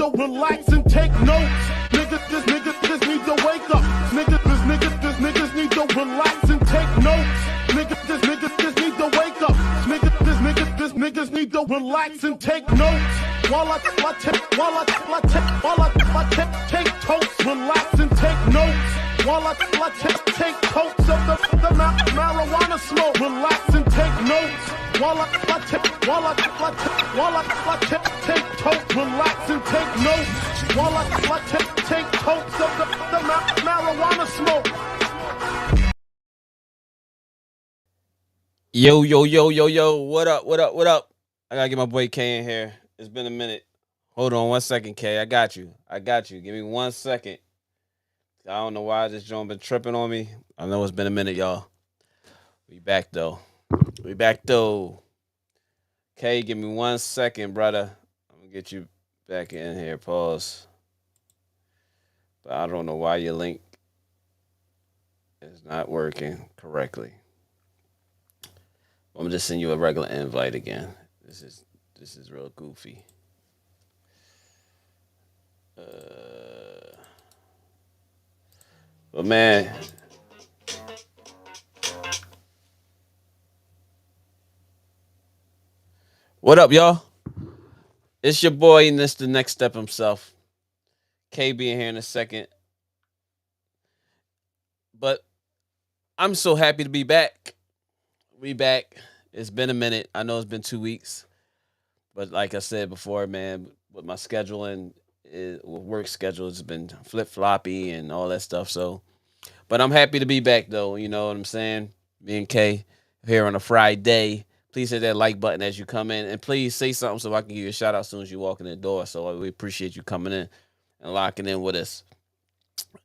to relax and take notes. Niggas need to wake up. Niggas need to relax and take notes. Niggas need to wake up. Niggas need to relax and take notes. While I take totes, relax and take notes. While I take totes of the marijuana smoke, relax and take notes. While I take totes, relax and take notes. While I take totes of the marijuana smoke. Yo, what up? I gotta get my boy K in here. It's been a minute. Hold on 1 second, K. I got you. Give me 1 second. I don't know why this joint been tripping on me. I know it's been a minute, y'all. We back though. K, give me 1 second, brother. I'm gonna get you back in here. Pause. But I don't know why your link is not working correctly. I'm gonna just send you a regular invite again. This is real goofy. But man, what up, y'all? It's your boy, and this the next step himself. K being here in a second. But I'm so happy to be back. We back. It's been a minute. I know it's been 2 weeks. But like I said before, man, with my scheduling, work schedule has been flip-floppy and all that stuff. But I'm happy to be back, though. You know what I'm saying? Me and K here on a Friday. Please hit that like button as you come in. And please say something so I can give you a shout out as soon as you walk in the door. So we appreciate you coming in and locking in with us.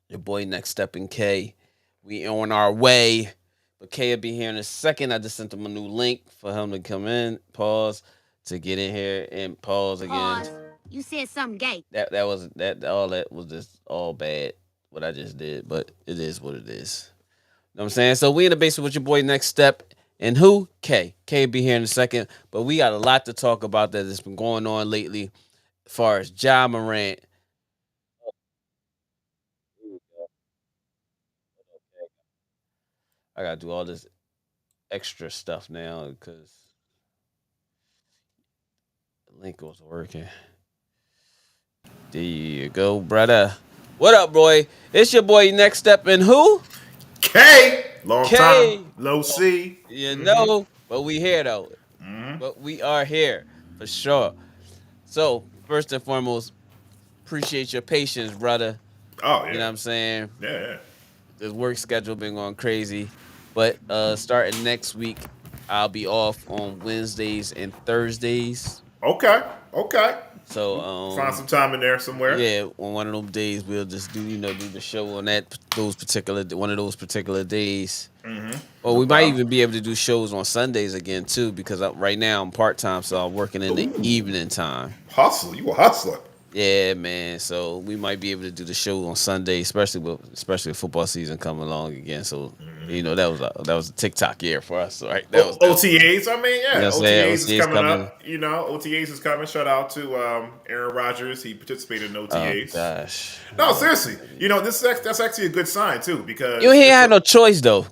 Your boy Next Step and K. We on our way. But K will be here in a second. I just sent him a new link for him to come in. Pause. To get in here and pause again. Pause. You said something gay. All that was just all bad what I just did, but it is what it is. You know what I'm saying? So we in the basement with your boy Next Step. And who? K. K will be here in a second. But we got a lot to talk about that's been going on lately as far as MORANT. I gotta do all this extra stuff now because the link was working. There you go, brother. What up, boy? It's your boy Next Step and who? K. Long time. Low C. You know, but we here though. But we are here for sure. So first and foremost, appreciate your patience, brother. Oh yeah. You know what I'm saying? Yeah. This work schedule been going crazy, but starting next week, I'll be off on Wednesdays and Thursdays. Okay. So find some time in there somewhere. Yeah, on one of those days we'll just do the show on those particular days. Or we might even be able to do shows on Sundays again too, because right now I'm part-time, so I'm working in the evening time. You a hustler. Yeah, man. So we might be able to do the show on Sunday, especially with football season coming along again. So that was a TikTok year for us, right? That was OTAs. I mean, you know yeah, what I'm saying? OTAs is OTA's coming coming. up. OTAs is coming. Shout out to Aaron Rodgers. He participated in Oh OTAs. gosh. No, seriously. That's actually a good sign too You because ain't had no choice though.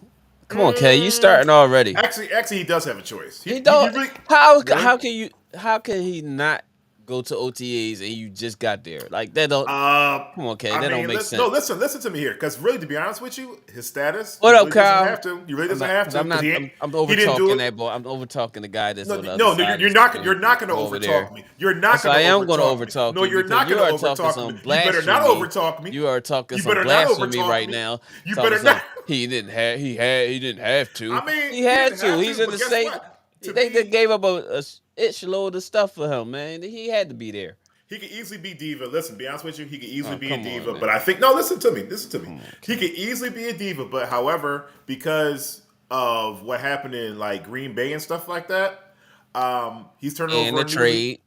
Come on, Kay. You starting already. actually he does have a choice. He don't. Really, How really? how can he not go to OTAs and you just got there? Like that don't. Come on, Kay. I That don't mean, make sense. listen to me here, because really, to be honest with you, his status, What he up, really doesn't Kyle? have to. He really doesn't have to I'm because not. I'm over he didn't do talking it. that boy. I'm over talking the guy that's No, on the other no, side. you're not going to over there. overtalk me. You're not Yes, going I to am going to overtalk me. overtalk No, you you're because not you going are to talking overtalk some me. You better not blasphemy. overtalk me. You are talking You some better not blasphemy overtalk right me. now. You Talking better some not. he didn't have to. I mean, He he had didn't to. have He's to, in the but guess state. what? To They me, gave up a itchload of stuff for him, man. He had to be there. he could easily be diva. Listen, be honest with you, he could easily Oh, be a come on, diva. man. But I think no, listen to me. Listen to me. Come on, He could easily be a diva, but however, because of what happened in like Green Bay and stuff like that, he's turning And over the a new leaf. trade.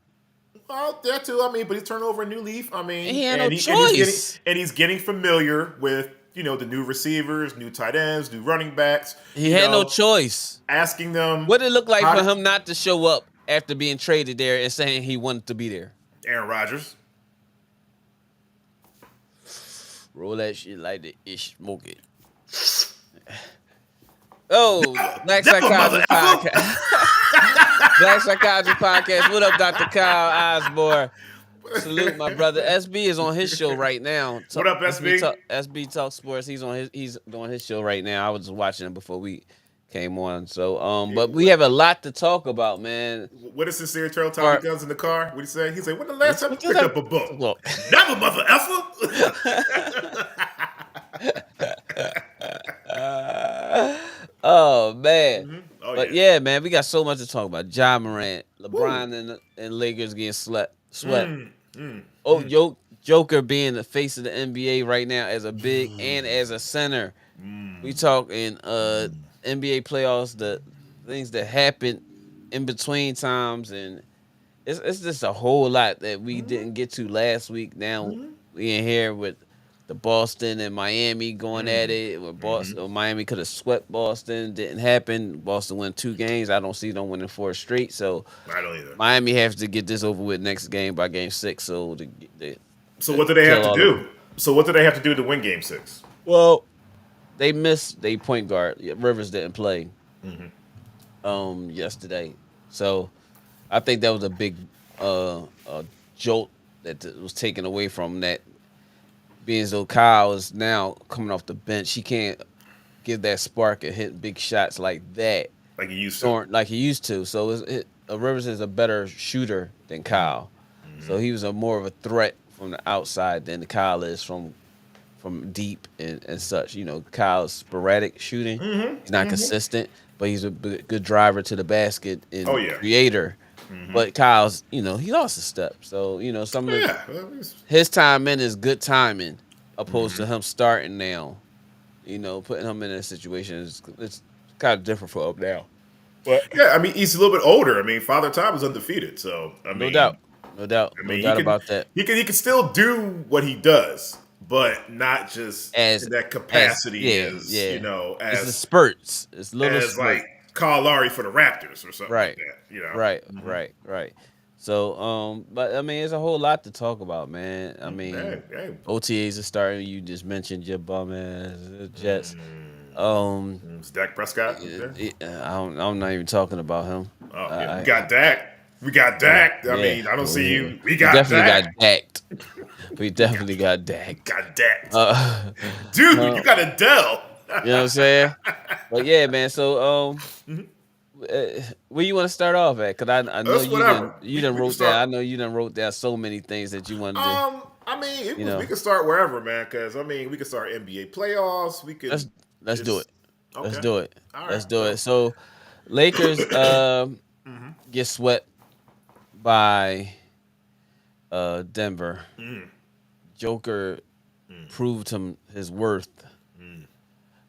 Well, that too. I mean, but he's turning over a new leaf. I And mean, he had no and he's choice. getting familiar with the new receivers, new tight ends, new running backs. He had no choice. Asking them What did it look like how for to, him not to show up after being traded there and saying he wanted to be there? Aaron Rodgers. Roll that shit like the ish smoke it. Oh, Black Psychologist Podcast. Black Psychologist Podcast. What up, Dr. Kyle Osborne? Salute my brother. SB is on his show right now. What up, SB? SB Talk Sports. He's doing his show right now. I was watching him before we came on. So but we have a lot to talk about, man. What does Sincere Trail Tommy guns in the car? What do you say? He said, when the last time you picked up a book? Look. Never, mother effer. Oh man. Mm-hmm. Oh, But yeah, man, we got so much to talk about. Ja Morant, LeBron and Lakers getting swept. Oh, Joker being the face of the NBA right now as a big and as a center. We talking NBA playoffs, the things that happen in between times, and it's just a whole lot that we didn't get to last week. Now we in here with the Boston and Miami going at it. Where Miami could have swept Boston, didn't happen. Boston won 2 games. I don't see them winning 4 straight. So I don't either. Miami has to get this over with next game by game 6. So what do they have to do? So what do they have to do to win Game 6? Well, they missed their point guard. Rivers didn't play yesterday. So I think that was a big jolt that was taken away from that. Being as though Kyle is now coming off the bench, he can't give that spark and hit big shots like that. Like he used to. Like he used to. So Rivers is a better shooter than Kyle. So he was more of a threat from the outside than Kyle is from deep and such. Kyle's sporadic shooting. He's not consistent, but he's a good driver to the basket and creator. But Kyle's, he lost a step. So, some of his timing is good timing opposed to him starting now. Putting him in a situation it's kind of different for him now. But yeah, I mean, he's a little bit older. I mean, Father Time is undefeated, so I mean, no doubt about that. He can still do what he does, but not just in that capacity as it's the spurts. It's little as spurts. like Kyle Lowry for the Raptors or something like that. Right. So, but I mean, it's a whole lot to talk about, man. I mean, OTAs are starting. You just mentioned your bum ass Jets. Is Dak Prescott? I'm not even talking about him. We got Dak. We got Dak. I mean, I don't see you. We got definitely Dak. got Dacked. We definitely got Dak. Got Dak. Dude, you got Adele. You know what I'm saying? But yeah, man. So, where you want to start off at? Because I know you done wrote down. I know you done wrote down so many things that you wanted to. I mean, we could start wherever, man. Because I mean, we could start NBA playoffs. We could. Let's do it. Okay. Let's do it. All Let's right. do it. So, Lakers get swept by Denver. Joker proved his worth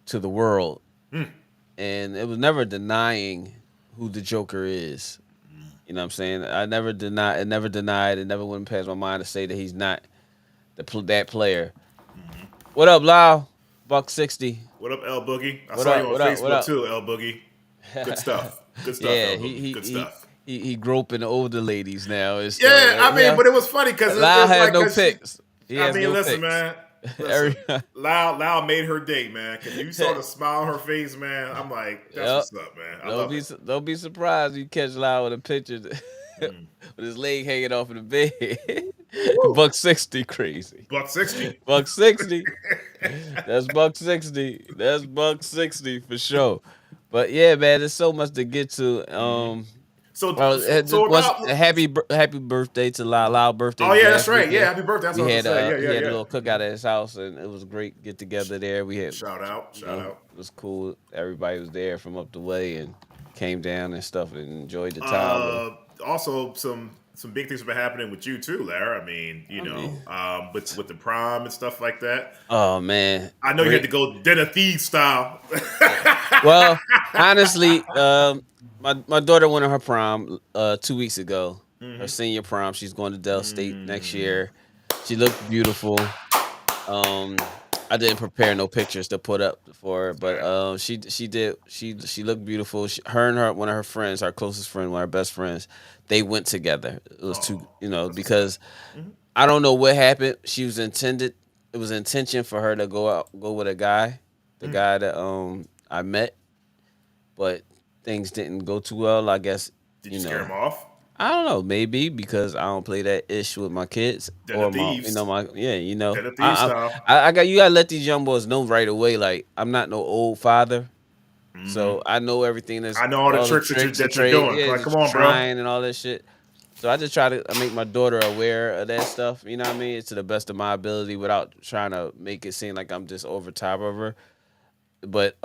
to the world, and it was never denying who the Joker is. You know what I'm saying? I never denied. It never denied. It never went past my mind to say that he's not that player. What up, Lau? Buck 60. What up, L Boogie? I What saw you up? on What up? What Facebook up? too, L Boogie. Good stuff. Good stuff, Yeah, L Boogie. Good stuff. he groping older ladies now and stuff. Yeah, I mean, but it was funny because Lau it's had like no cause she. picks. He I has mean, no listen, picks. man. Listen, Every, Lau made her day, man. Because you saw the smile on her face, man. I'm like, that's yep. what's up, man. I love it. Don't be surprised you catch Lau with a picture with his leg hanging off of the bed. Woo. Buck 60 crazy. Buck 60. Buck 60. That's Buck 60. That's Buck 60 for sure. But yeah, man, there's so much to get to. So Well, so about. a happy birthday to Lau. Lau birthday. Oh yeah, that's right. Yeah, happy birthday. That's We what I had was gonna say. he Yeah, had a yeah. little cookout at his house, and it was a great get together there. We had Shout out. it was cool. Everybody was there from up the way and came down and stuff and enjoyed the time. Also, some big things have been happening with you too, Lara. I mean, with the prom and stuff like that. Oh man, I know you had to go Den of Thieves style. Well, honestly, my daughter went on her prom 2 weeks ago. Her senior prom. She's going to Dell State next year. She looked beautiful. I didn't prepare no pictures to put up for her, but she did. She looked beautiful. Her and one of her friends, our closest friend, one of her best friends, they went together. It was because I don't know what happened. She was intended. It was intention for her to go with a guy, the guy that I met, but things didn't go too well. I guess Did you scare him off? I don't know, maybe because I don't play that ish with my kids Den of Thieves. Den of Thieves style. I got you gotta let these young boys know right away. Like I'm not no old father, so I know everything. I know all the tricks that you're doing. Yeah, like, come on, bro. Trying and all that shit. So I just try to make my daughter aware of that stuff. You know what I mean? To the best of my ability, without trying to make it seem like I'm just over top of her. But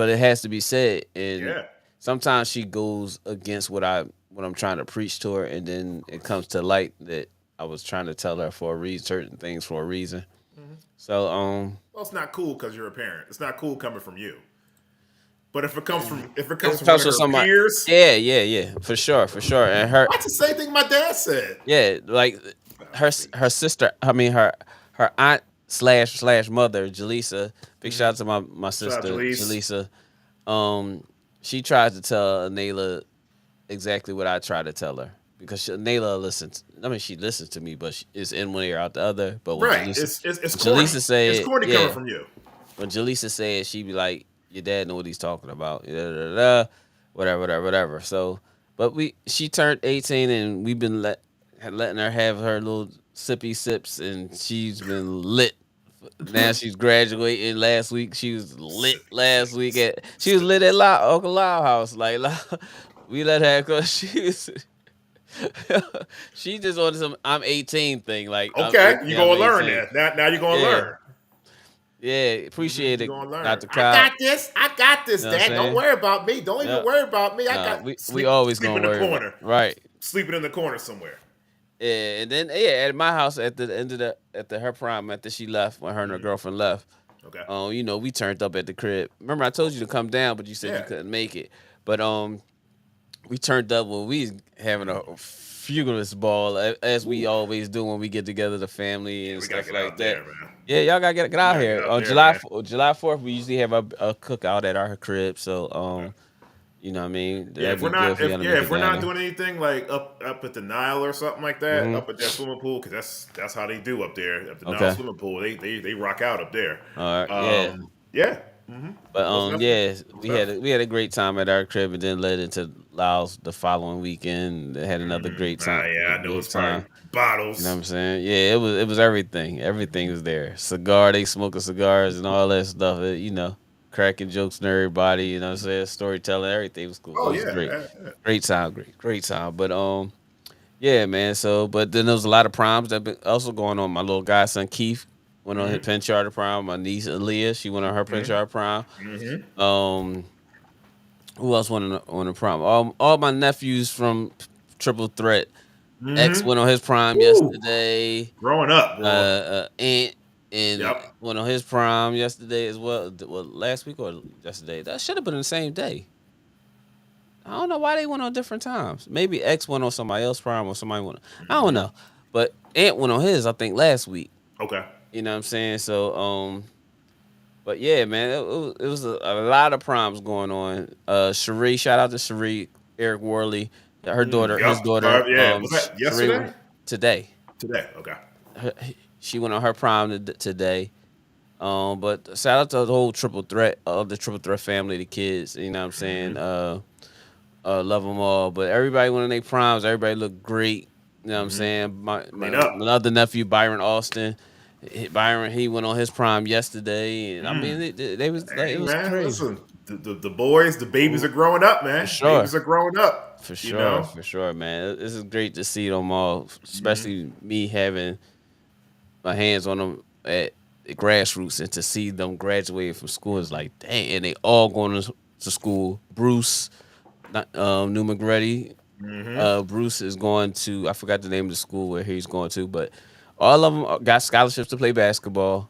it has to be said, and sometimes she goes against what I'm trying to preach to her, and then it comes to light that I was trying to tell her for a reason, certain things for a reason. So well, it's not cool because you're a parent. It's not cool coming from you. But if it comes from one of her peers, yeah, for sure. And that's the same thing my dad said. Yeah, like her sister. I mean her aunt slash mother, Jaleesa. Big shout out to my sister, Jaleesa. She tried to tell Nayla exactly what I tried to tell her because Nayla listens. I mean, she listens to me, but it's in one ear out the other. But when right, Jaleesa said, it's corny coming from you. When Jaleesa said, she'd be like, "Your dad know what he's talking about." Whatever. So, but she turned 18, and we've been letting her have her little sippy sips, and she's been lit. Now she's graduating. Last week she was lit. She was lit at Uncle Lau house. Like we let her because she was. She just wanted some I'm 18 thing. Like okay, you gonna learn that. Now you're gonna learn. Yeah, appreciate it. Dr. Kyle. I got this, Dad. Don't worry about me. Don't even worry about me. I got we always gonna worry. In the corner. Right. Sleeping in the corner somewhere. Yeah, and then at my house at the end of her prom after she left, when her and her girlfriend left. Okay. We turned up at the crib. Remember I told you to come down, but you said you couldn't make it. But we turned up when we was having a fabulous ball, as we always do when we get together, the family and stuff like that. There, yeah, y'all gotta get out here. On July 4th, we usually have a cookout at our crib. So you know what I mean? Yeah, if we're not doing anything like up at the Nile or something like that, up at that swimming pool, because that's how they do up there at the Nile swimming pool. They rock out up there. All right. Yeah. But we had a great time at our crib, and then led into Laos the following weekend. They had another great time. I know it's probably bottles. You know what I'm saying? Yeah, it was everything. Everything was there. They smoking cigars and all that stuff. Cracking jokes on everybody. You know what I'm saying? Storytelling, everything was cool. It was great. Great time. But yeah, man. So, but then there was a lot of proms that been also going on. My little godson Keith went on his Penn Charter prom. My niece Aaliyah, she went on her Penn Charter prom. Who else went on the prom? All my nephews from Triple Threat. X went on his prom yesterday. Growing up, boy. Aunt went on his prom yesterday as well. Well, last week or yesterday? That should have been the same day. I don't know why they went on different times. Maybe X went on somebody else's prime or somebody went. I don't know. But Ant went on his, I think, last week. Okay. You know what I'm saying? So, but yeah, man, it was a lot of proms going on. Cherie, shout out to Cherie, Eric Worley, her daughter, his daughter. Yeah. Was that yesterday? Today. Today. Okay. She went on her prom today. But shout out to the whole triple threat, the triple threat family, the kids. You know what I'm saying? Love them all. But everybody went on their proms. Everybody looked great. You know what I'm saying? My other nephew, Byron Austin. Byron, he went on his prom yesterday, and I mean, it was man, crazy. Listen, the boys, the babies are growing up, man. For sure. Babies are growing up. For sure, for sure, man. This is great to see them all, especially me having my hands on them at the grassroots, and to see them graduate from school is like, dang, and they all going to school. Bruce, New McGrady, Bruce is going to, I forgot the name of the school where he's going to, but all of them got scholarships to play basketball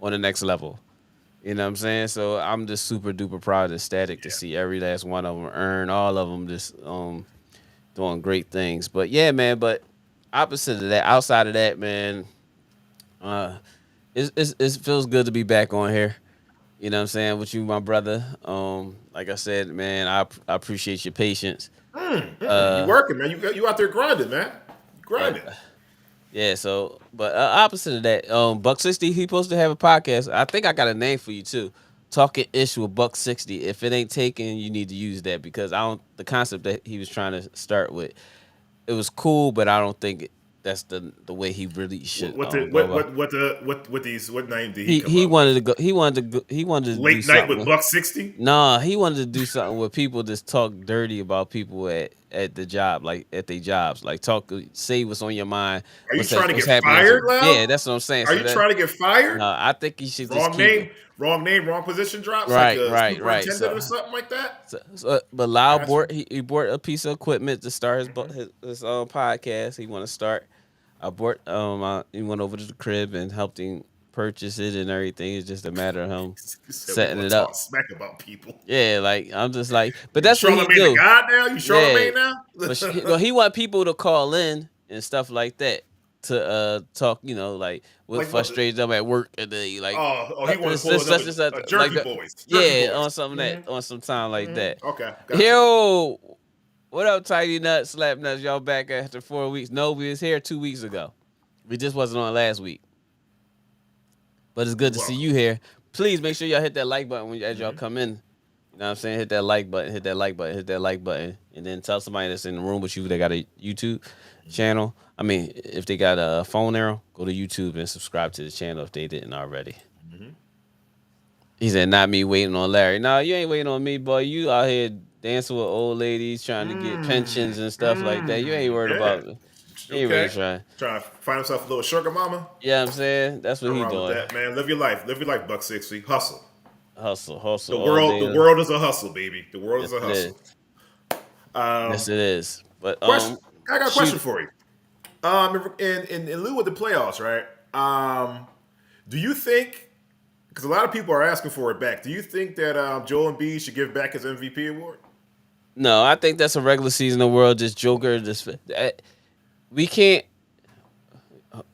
on the next level. You know what I'm saying? So I'm just super duper proud and ecstatic to see every last one of them earn, all of them just doing great things. But yeah, man, but opposite of that, outside of that, man, it feels good to be back on here. You know what I'm saying? With you, my brother. Like I said, man, I appreciate your patience. You working, man. You out there grinding, man. Grinding. Yeah, so but opposite of that, Buck 60, he supposed to have a podcast. I think I got a name for you too. Talking Ish with Buck 60. If it ain't taken, you need to use that, because the concept that he was trying to start with, it was cool, but I don't think that's the way he really should. What name did he wanted to go? He wanted to late do night with Buck 60. Nah, he wanted to do something where people just talk dirty about people at the job, like at their jobs, like say what's on your mind. Are you trying to get fired, Lau? Yeah, that's what I'm saying. Are you trying to get fired? No, I think he should. Wrong name, wrong position drops. Right, like right. Or something like that. But Lau bought a piece of equipment to start his podcast. He want to start. I bought he went over to the crib and helped him purchase it and everything. It's just a matter of him setting it up. Smack about people. Yeah, like I'm just like, but that's what he do. God now, you Charlamagne now. But he want people to call in and stuff like that to talk. You know, like what frustrates them at work, and then he wants to pull jerky boys. On something that on some time like that. Okay. Yo. What up, Tidy Nuts, Slap Nuts? Y'all back after 4 weeks? No, we was here 2 weeks ago. We just wasn't on last week. But it's good to see you here. Please make sure y'all hit that like button as y'all come in. You know what I'm saying? Hit that like button. And then tell somebody that's in the room with you they got a YouTube channel. I mean, if they got a phone arrow, go to YouTube and subscribe to the channel if they didn't already. He said, not me waiting on Larry. No, you ain't waiting on me, boy. You out here dancing with old ladies, trying to get pensions and stuff like that. You ain't worried about it. You ain't really trying to find himself a little sugar mama. Yeah, I'm saying that's what he's doing. That, man, live your life, Buck 60. Hustle. The world is a hustle, baby. The world is a hustle. Yes, it is. But I got a question for you. In lieu of the playoffs, right? Do you think? Because a lot of people are asking for it back. Do you think that Joel Embiid should give back his MVP award? No, I think that's a regular season award. Just Joker. We can't.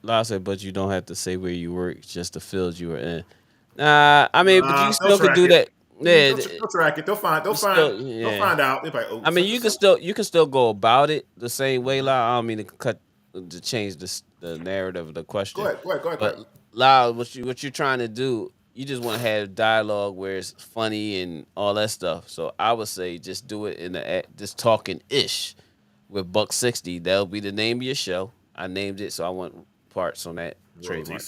I said, but you don't have to say where you work, just the field you were in. Nah, I mean, but you still could do that. Yeah, they'll track it. They'll find out. Like, oh, I mean, you can still go about it the same way. I don't mean to change the narrative of the question. Go ahead. But Lau, what you're trying to do, you just want to have dialogue where it's funny and all that stuff. So I would say just do it in just talking ish with Buck 60. That'll be the name of your show. I named it, so I want parts on that trademark.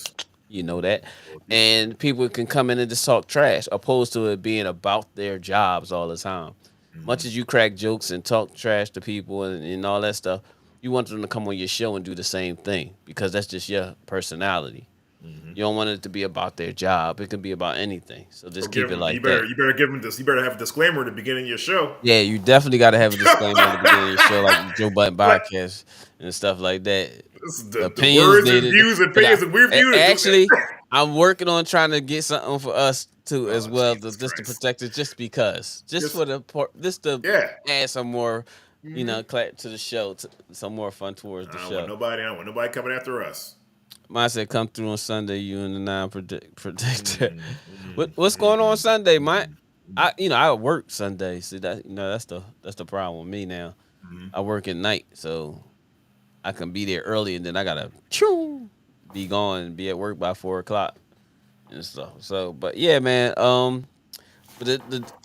You know that. And people can come in and just talk trash, opposed to it being about their jobs all the time. Much as you crack jokes and talk trash to people and all that stuff, you want them to come on your show and do the same thing, because that's just your personality. You don't want it to be about their job. It can be about anything. So just keep it like that. You better give them this. You better have a disclaimer at the beginning of your show. Yeah, you definitely got to have a disclaimer at the beginning of your show, like Joe Button podcast and stuff like that. The words and views and opinions that we're viewing. Actually, I'm working on trying to get something for us too as Oh, well, Jesus just to Christ. protect it, just because, just for the just to Yeah. add some more, Mm-hmm. clap to the show, some more fun towards the show. I don't want nobody coming after us. Mine said, "Come through on Sunday, you and the nine protector." What's going on Mm-hmm. Sunday, Mike? I work Sunday. See that that's the problem with me now. I work at night, so I can be there early, and then I gotta be gone and be at work by 4 o'clock and stuff. So, but yeah, man. But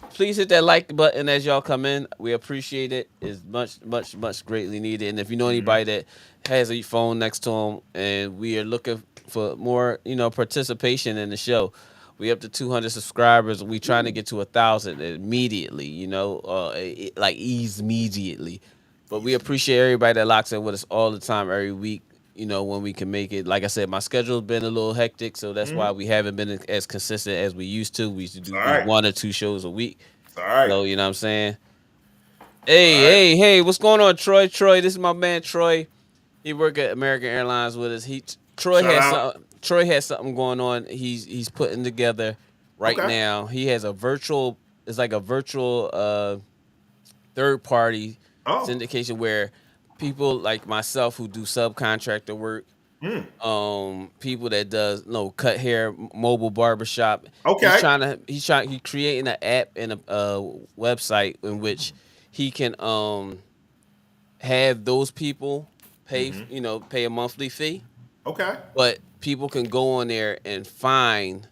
please hit that like button as y'all come in. We appreciate it. It's much greatly needed. And if you know anybody that has a phone next to them, and we are looking for more, participation in the show. We up to 200 subscribers. We trying to get to 1,000 immediately. Like ease immediately. But we appreciate everybody that locks in with us all the time, every week. When we can make it. Like I said, my schedule's been a little hectic, so that's why we haven't been as consistent as we used to. We used to It's do all right. 1 or 2 shows a week. It's all right. So, you know what I'm saying? All right. Hey, what's going on, Troy? Troy, this is my man, Troy. He work at American Airlines with us. Troy Shout has out. something. Troy has something going on. He's putting together right Okay. now. He has a virtual. It's like a virtual third party Oh. syndication where people like myself who do subcontractor work, people that does cut hair, mobile barbershop. Okay. He's creating an app and a website in which he can have those people pay a monthly fee, Okay. but people can go on there and find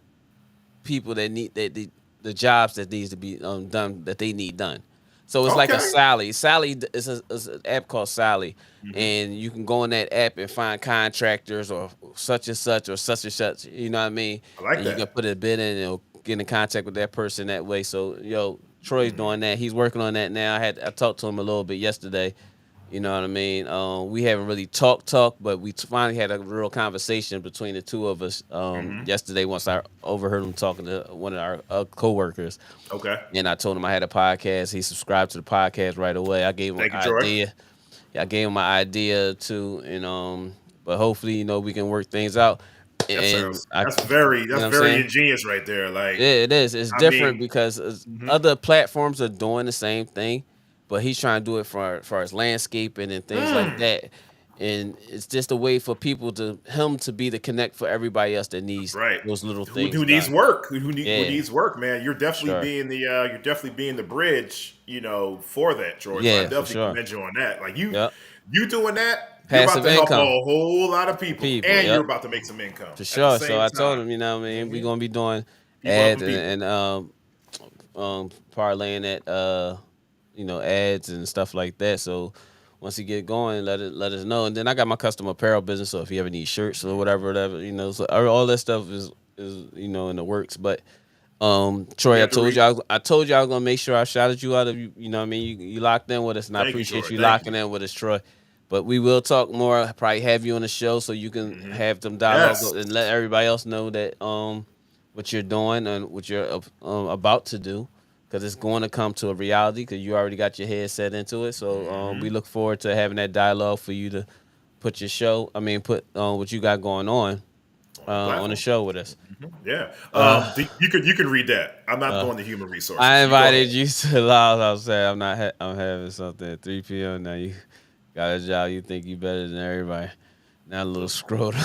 people that need the jobs that needs to be done, that they need done. So it's like a Okay. Sally. Sally is an app called Sally, and you can go on that app and find contractors or such and such or such and such. You know what I mean? I like And you that. can put a bid in and it'll get in contact with that person that way. So Troy's doing that. He's working on that now. I talked to him a little bit yesterday. You know what I mean? We haven't really talked, but we finally had a real conversation between the two of us yesterday. Once I overheard him talking to one of our coworkers, Okay. and I told him I had a podcast. He subscribed to the podcast right away. I gave him Thank an you, Troy. idea. Yeah, I gave him my idea too, and but hopefully we can work things out. And That's you very know what I'm very saying? ingenious right there. Like, Yeah, it is. It's I different mean, because other platforms are doing the same thing, but he's trying to do it for his landscaping and things like that. And it's just a way for him to be the connect for everybody else that needs right. those little Who things needs done. work? Who Yeah, needs work, man? You're for definitely sure. being the bridge, for that, Troy. So I Yeah, for definitely sure. commend you on that. Like Yep. you doing that, you're about Passive to help a income. whole lot of people, People, and you're yep. about to make some income For at the sure. So same I told time. him, we're gonna be doing People ads helping people. and parlaying that ads and stuff like that. So once he get going, let us know. And then I got my custom apparel business. So if you ever need shirts or whatever, so all that stuff is in the works. But We Troy, I have to told you I told you I was gonna make sure I shouted you out. Of you know what I mean, you locked in with us, and I Thank you, appreciate Troy. you Thank you. locking in with us, Troy. But we will talk more. Probably have you on the show so you can have some dialogue Yes. and let everybody else know that what you're doing and what you're about to do, because it's going to come to a reality because you already got your head set into it. So we look forward to having that dialogue for you to put your show. I mean, put what you got going on on the Platform. show with us. Yeah. You can read that. I'm not doing the human resources. I You go ahead. invited you to Laos. I was saying I'm not. I'm having something at 3 p.m. Now you got a job. You think you better than everybody. Now a little scrotum.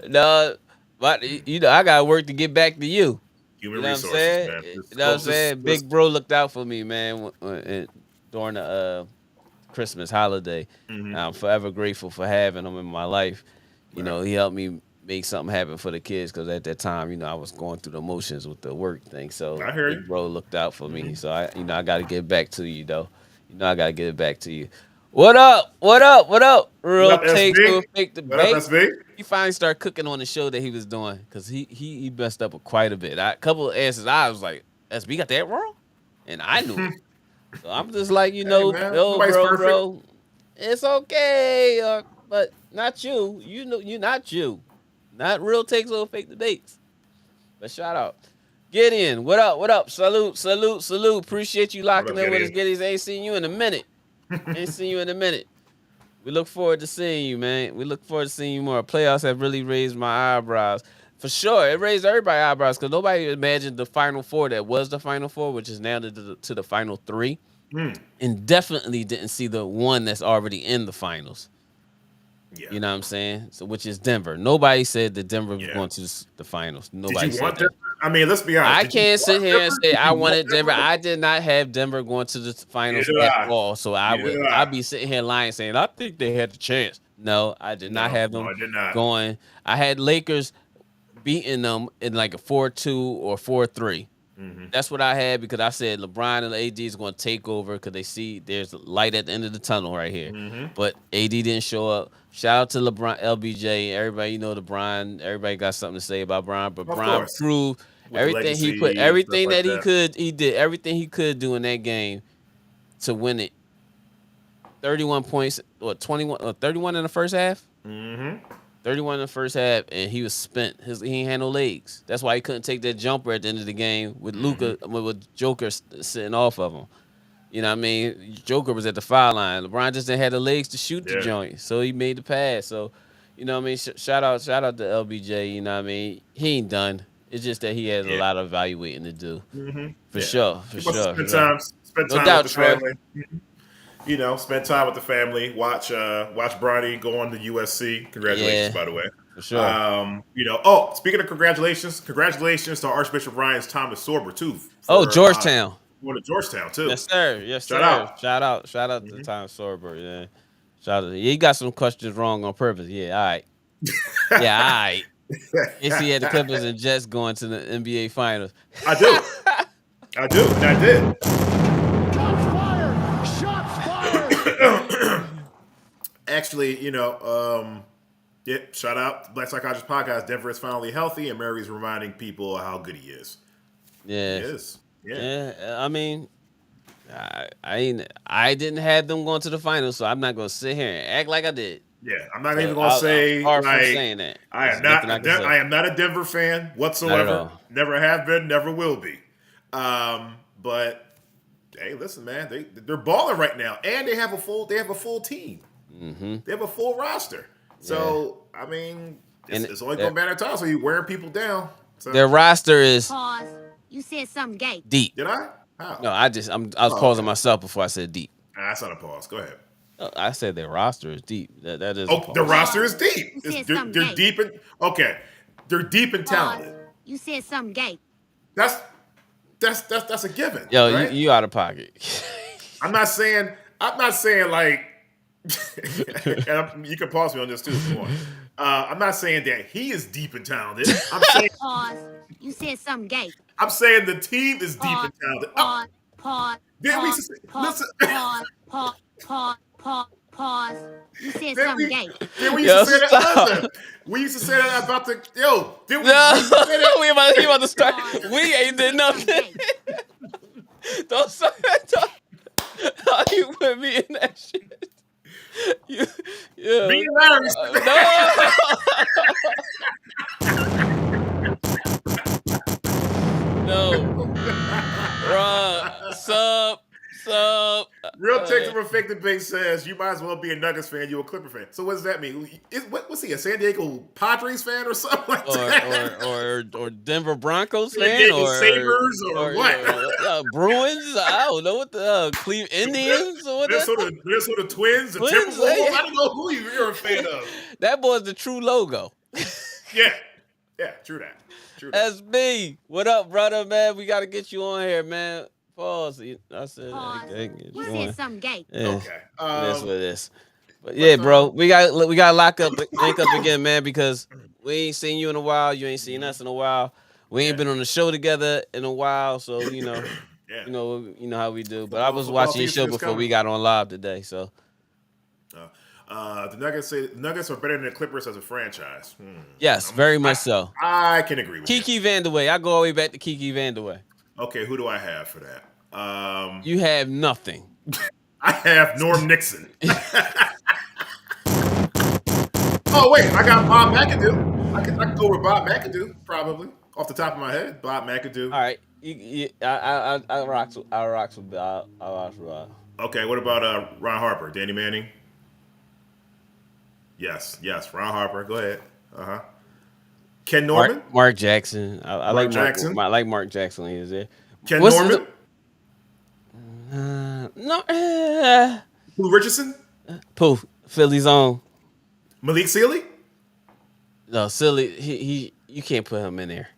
No, but I got work to get back to you. Human You know what I'm resources, saying? man. You know what I'm saying? Big bro looked out for me, man, during the Christmas holiday. And I'm forever grateful for having him in my life. He helped me make something happen for the kids because at that time, I was going through the motions with the work thing. So I hear big you. bro looked out for me. So I got to get back to you though. I got to get it back to you. What up? What up? What up? Real What up, takes SB? to fake What up, debate. SB? He finally started cooking on the show that he was doing because he messed up quite a bit. A couple of answers I was like, SB got that wrong, and I knew it. So I'm just like, Hey, man. yo, Nobody's perfect. bro, it's okay, but not you. You not you. Not real takes or fake debates. But shout out. Gideon, what up? What up? Salute, salute, salute. Appreciate you locking What up, in with us, Gideon? Gideon. Ain't seen you in a minute. We look forward to seeing you, man. We look forward to seeing you more. Playoffs have really raised my eyebrows. For sure, it raised everybody's eyebrows because nobody imagined the Final Four that was the Final Four, which is now to the Final Three, and definitely didn't see the one that's already in the finals. Yeah. You know what I'm saying? So, which is Denver. Nobody said that Denver was Yeah. going to the finals. Did Nobody you said want that. Denver? I mean, let's be honest. I Did you can't sit want here and Denver? say Did I you want wanted Denver. Denver? I did not have Denver going to the finals Neither at I. all. So Neither I. I'd be sitting here lying saying I think they had the chance. No, I did not have No, them I did not. going. I had Lakers beating them in like a 4-2 or 4-3. That's what I had because I said LeBron and AD is going to take over because they see there's light at the end of the tunnel right here. But AD didn't show up. Shout out to LeBron, LBJ, everybody. You know LeBron. Everybody got something to say about Bron, but Of Bron course. proved With the everything he legacy, put, stuff everything like that he that. could. He did everything he could do in that game to win it. 31 points, what 21, 31 in the first half. 31 in the first half, and he was spent. He ain't had no legs. That's why he couldn't take that jumper at the end of the game with Luka, with Joker sitting off of him. You know what I mean? Joker was at the foul line. LeBron just didn't have the legs to shoot the Yeah. joint, so he made the pass. So, you know what I mean? Shout out to LBJ. You know what I mean? He ain't done. It's just that he has a Yeah. lot of evaluating to do. For Yeah. sure, He for wants sure. to for spend sure. time, No with doubt, the Troy. family. You know, spend time with the family. Watch Bronny go on to USC. Congratulations, Yeah. by the way. For sure. You know, oh, speaking of congratulations to Archbishop Ryan's Thomas Sorber too. Oh, For, Georgetown. going to Georgetown too. Yes, sir. Yes, Shout sir. out. Shout out to Tom Sorber. Yeah. Shout out. He got some questions wrong on purpose. Yeah, all right. Yeah, all right. Yes, he had the Clippers and Jets going to the NBA Finals. I do. I do. And I did. Shots fired! Actually, you know, yeah, shout out to Black Psychologist Podcast. Denver is finally healthy, and Mary's reminding people how good he is. Yeah. He is. Yeah. Yeah. I mean, I didn't have them going to the finals, so I'm not gonna sit here and act like I did. Yeah, I'm not even gonna say I'm far from like saying that. I There's am not. nothing I can say. I am not a Denver fan whatsoever. all. Never have been. Never will be. But hey, listen, man, they're balling right now, and they have a full team. They have a full roster. So I mean, it's only gonna matter of time. So you're wearing people down. So, Their roster is Pause. You said something gay. deep. did I? How? No, I was pausing myself before I said deep. That's not a pause. Go ahead. I said their roster is deep. That is. a Oh, pause. the roster is deep. You said They're something gay. deep and okay. They're deep and Pause. talented. You said something gay. That's a given. Yo, right? you out of pocket. I'm not saying like and you can pause me on this too if you want. I'm not saying that he is deep and talented. Pause. You said something gay. I'm saying the team is deep and talented. Pause. Pause. Then we Pause. used to say- Pause. listen. Pause. Pause. Pause. Pause. Pause. You said Then something we, gay. then we used Yo, to say that. stop. Listen, we used to say that about the Then we No, used to say that. he about to start. We ain't did nothing. Gay. Don't start. How you put me in that shit? Yeah. Me and Larry. No. Ron, sup. Real text from a fake debate says you might as well be a Nuggets fan. You a Clipper fan. So what does that mean? What's he, a San Diego Padres fan or something like that? Or Denver Broncos San fan, Diego or Sabres or what? Bruins? I don't know what the Cleveland Indians or what. Minnesota Twins, the Twins, Timberwolves. yeah. I don't know who you're a fan of. That boy's the true logo. Yeah, true that. That's me. What up, brother? Man, we got to get you on here, man. Pause. I said, Pause. hey, You said something gay. yeah. Okay. That's what it is. But yeah, bro, we got to link up again, man, because we ain't seen you in a while. You ain't seen us in a while. We ain't been on the show together in a while, so you know, Yeah. you know how we do. But I was Football watching your show season's before coming. we got on live today, so The Nuggets say Nuggets are better than the Clippers as a franchise. yes, very much so. I can agree with Kiki Vandeweghe, I go all the way back to Kiki Vandeweghe. you. Okay, who do I have for that? You have nothing. I have Norm Nixon. Oh wait, I got Bob McAdoo. I can go with Bob McAdoo probably off the top of my head. Bob McAdoo. All right, I rocks with Bob. Okay, what about Ron Harper, Danny Manning? Yes. Ron Harper. Go ahead. Ken Norman. Mark Jackson. I Mark like Jackson. I like Mark Jackson when he was there. Ken What's his, Norman. no Lou Richardson. Poof, Philly's own. Malik Sealy. No, silly. He you can't put him in there.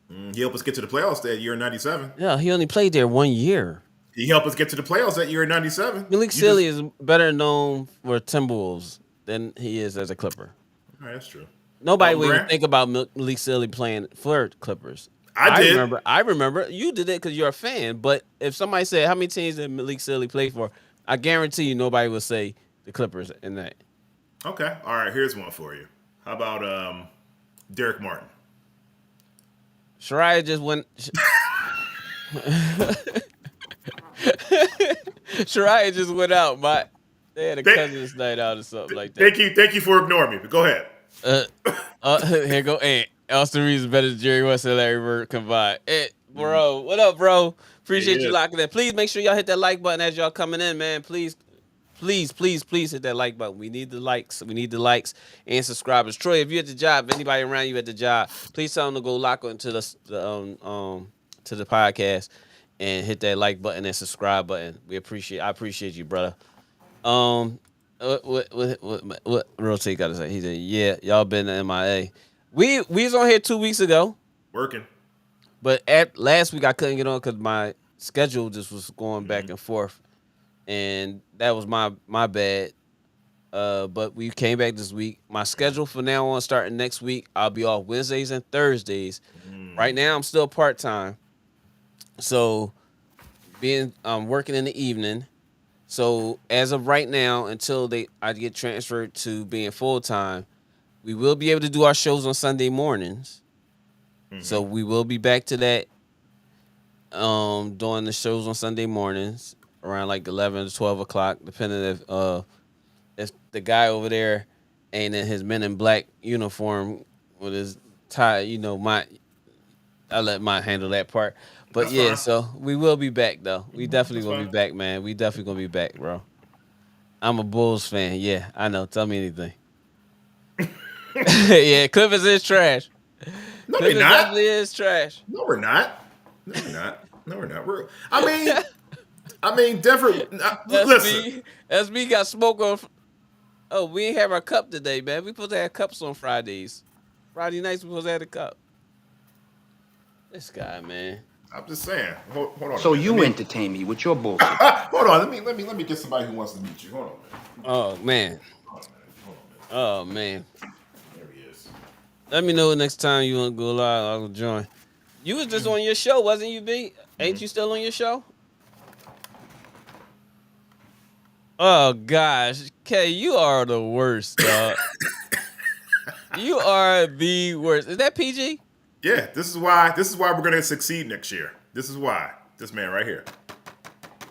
He helped us get to the playoffs that year in '97. No, he only played there 1 year. He helped us get to the playoffs that year in '97. Malik Sealy is better known for Timberwolves than he is as a Clipper. All right, that's true. Nobody would even Grant? think about Malik Sealy playing for Clippers. I did. I remember. You did it because you're a fan. But if somebody said, how many teams did Malik Sealy play for? I guarantee you nobody would say the Clippers in that. Okay. All right. Here's one for you. How about Derek Martin? Shariah just went. Shariah just went out. They had a cousins night out or something like that. Thank you for ignoring me. But go ahead. Here go Ant. Austin Reeves better than Jerry West and Larry Bird combined. Bro, what up, bro? Appreciate you locking in. Please make sure y'all hit that like button as y'all coming in, man. Please hit that like button. We need the likes. We need the likes and subscribers. Troy, if you're at the job, if anybody around you at the job, please tell them to go lock into the to the podcast and hit that like button and subscribe button. I appreciate you, brother. What Rotate got to say? He said, "Yeah, y'all been to MIA. We was on here 2 weeks ago, Working. but last week I couldn't get on because my schedule just was going back and forth, and that was my bad. But we came back this week. My schedule for now on, starting next week, I'll be off Wednesdays and Thursdays. Right now, I'm still part-time, so I'm working in the evening. So as of right now, until I get transferred to being full-time, we will be able to do our shows on Sunday mornings. So we will be back to that, doing the shows on Sunday mornings around like 11 to 12 o'clock, depending if the guy over there ain't in his Men in Black uniform with his tie. I'll let Mike handle that part. But That's yeah, fine. so we will be back though. We definitely gonna be back, man. We definitely gonna be back, bro. I'm a Bulls fan. Yeah, I know. Tell me anything. Yeah, Clippers is trash. No, Clippers we're not. definitely is trash. No, we're not. No, we're not. I mean, Denver. Listen. SB got smoke on. Oh, we ain't have our cup today, man. We supposed to have cups on Fridays. Friday nights we supposed to have a cup. This guy, man. I'm just saying. Hold on. So you entertain me with your bullshit. Hold on. Let me get somebody who wants to meet you. Hold on, man. Oh man. Hold on, man. Oh man. There he is. Let me know next time you want to go live. I'll join. You was just on your show, wasn't you, B? Ain't you still on your show? Oh gosh, K, you are the worst, dog. You are the worst. Is that PG? Yeah, this is why we're gonna succeed next year. This is why. This man right here.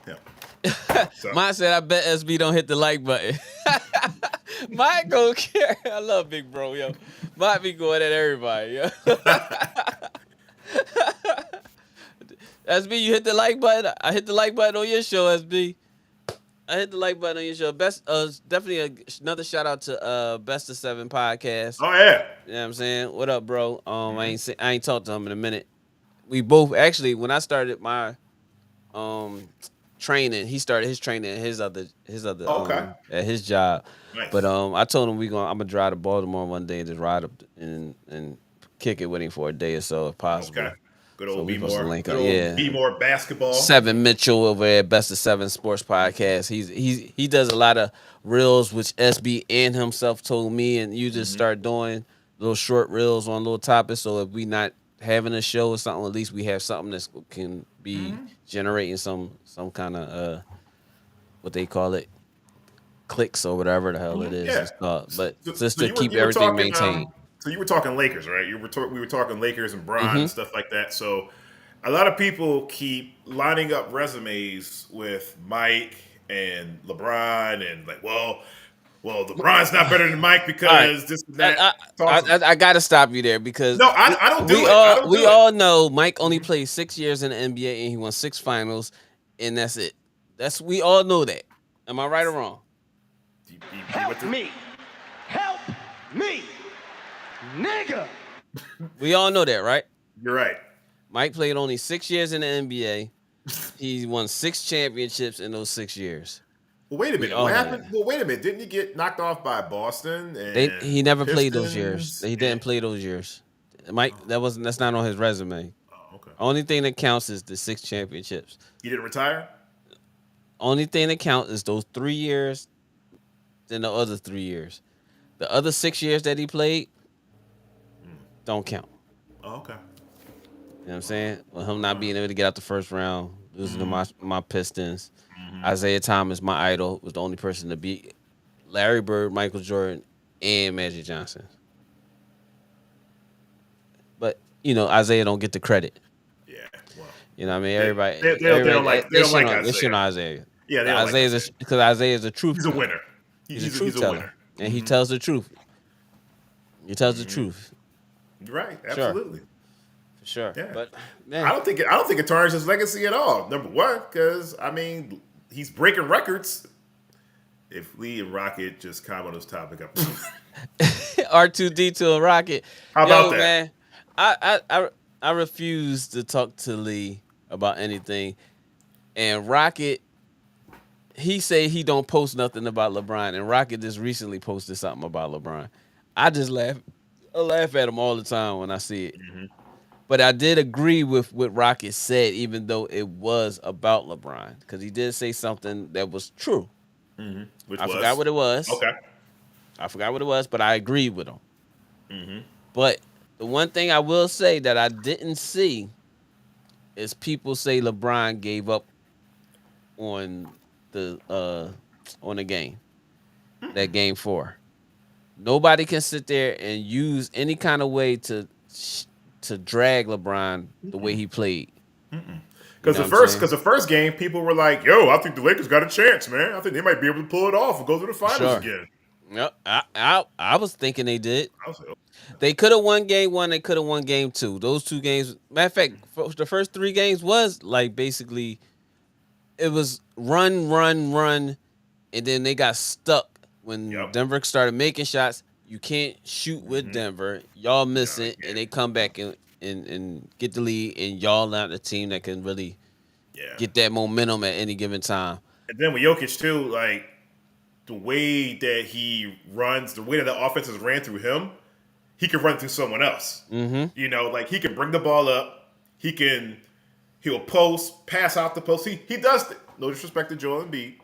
Yeah. So, Mine said, I bet SB don't hit the like button. Mike don't care. I love Big Bro, yo. Mike be going at everybody, yo. SB, you hit the like button? I hit the like button on your show, SB. I hit the like button on your show. Definitely another shout out to Best of 7 podcast. oh yeah. You know what I'm saying? What up, bro? I ain't talked to him in a minute. We both actually, when I started my training, he started his training at his other at his job. Nice. But I told him I'm gonna drive to Baltimore one day and just ride up and kick it with him for a day or so if possible. Okay. Good So old we B supposed to more. link Good up, old yeah. B more basketball. Seven Mitchell over at Best of 7 Sports Podcast. He does a lot of reels, which SB and himself told me, and you just start doing little short reels on little topics. So if we not having a show or something, at least we have something that can be generating some kind of what they call it, clicks or whatever the hell it is. Yeah. It's called. But So just you to were- keep you were everything talking, maintained. So you were talking Lakers, right? We were talking Lakers and Bron and stuff like that. So a lot of people keep lining up resumes with Mike and LeBron and like, well, LeBron's not better than Mike because this and that. I gotta stop you there because No, I don't do it. We all know Mike only played 6 years in the NBA and he won 6 finals, and that's it. We all know that. Am I right or wrong? Help me. Help me, nigga. We all know that, right? You're right. Mike played only 6 years in the NBA. He won 6 championships in those 6 years. Well, wait a We minute. all What know happened? that. Well, wait a minute. Didn't he get knocked off by Boston and He never played those years. Pistons? He didn't play those years. Mike, that's not on his resume. Oh, okay. Only thing that counts is the 6 championships. He didn't retire? Only thing that counts is those 3 years, then the other 3 years. The other 6 years that he played don't count. Oh, okay. You know what I'm saying? With him not being able to get out the first round, losing to my Pistons. Isaiah Thomas, my idol, was the only person to beat Larry Bird, Michael Jordan, and Magic Johnson. But, Isaiah don't get the credit. Yeah. Well, You know what I mean? Everybody, they don't like Isaiah. They shit on Isaiah. Yeah, they don't like Isaiah. Because Isaiah's a truth. He's a winner. He's a truth a teller. winner. And he tells the truth. He tells the truth. You're right. Absolutely. For sure. Yeah. But man, I don't think it tarnishes his legacy at all. Number one, because he's breaking records. If Lee and Rocket just comment on this topic, R2D2 and Rocket. How about that? Man, I refuse to talk to Lee about anything. And Rocket, he say he don't post nothing about LeBron, and Rocket just recently posted something about LeBron. I just laugh. I laugh at him all the time when I see it. Mm-hmm. But I did agree with what Rocket said, even though it was about LeBron, because he did say something that was true. Mm-hmm. I forgot what it was. Okay. I forgot what it was, but I agreed with him. Mm-hmm. But the one thing I will say that I didn't see is people say LeBron gave up on the game, that game 4. Nobody can sit there and use any kind of way to drag LeBron the way he played. Because the first game, people were like, "Yo, I think the Lakers got a chance, man. I think they might be able to pull it off and go to the finals again." Yep, I was thinking they did. I was like, They could have won game 1. They could have won game 2. Those 2 games. Matter of fact, the first 3 games was like basically, it was run, and then they got stuck when Denver started making shots. You can't shoot with Denver. Y'all miss it, and they come back and get the lead, and y'all not the team that can really get that momentum at any given time. And then with Jokic too, like the way that he runs, the way that the offenses ran through him, he can run through someone else. Mm-hmm. Like he can bring the ball up. He'll post, pass out the post. He does, no disrespect to Joel Embiid,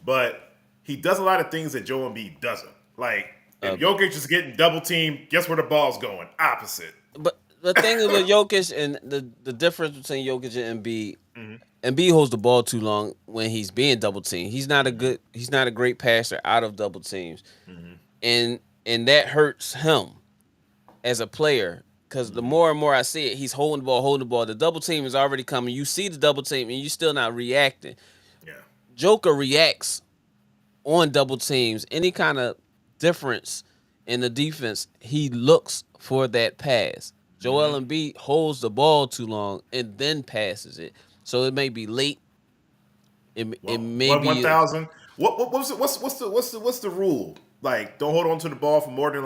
but he does a lot of things that Joel Embiid doesn't. Like, if Jokic is getting double teamed, guess where the ball's going? Opposite. But the thing with Jokic and the difference between Jokic and Embiid, Embiid holds the ball too long when he's being double teamed. He's not a great passer out of double teams, and that hurts him as a player. Because the more and more I see it, he's holding the ball. The double team is already coming. You see the double team, and you're still not reacting. Yeah. Joker reacts on double teams. Any kind of difference in the defense, he looks for that pass. Joel Embiid holds the ball too long and then passes it. So it may be late. It may be 1,000. What's the rule? Like, don't hold on to the ball for more than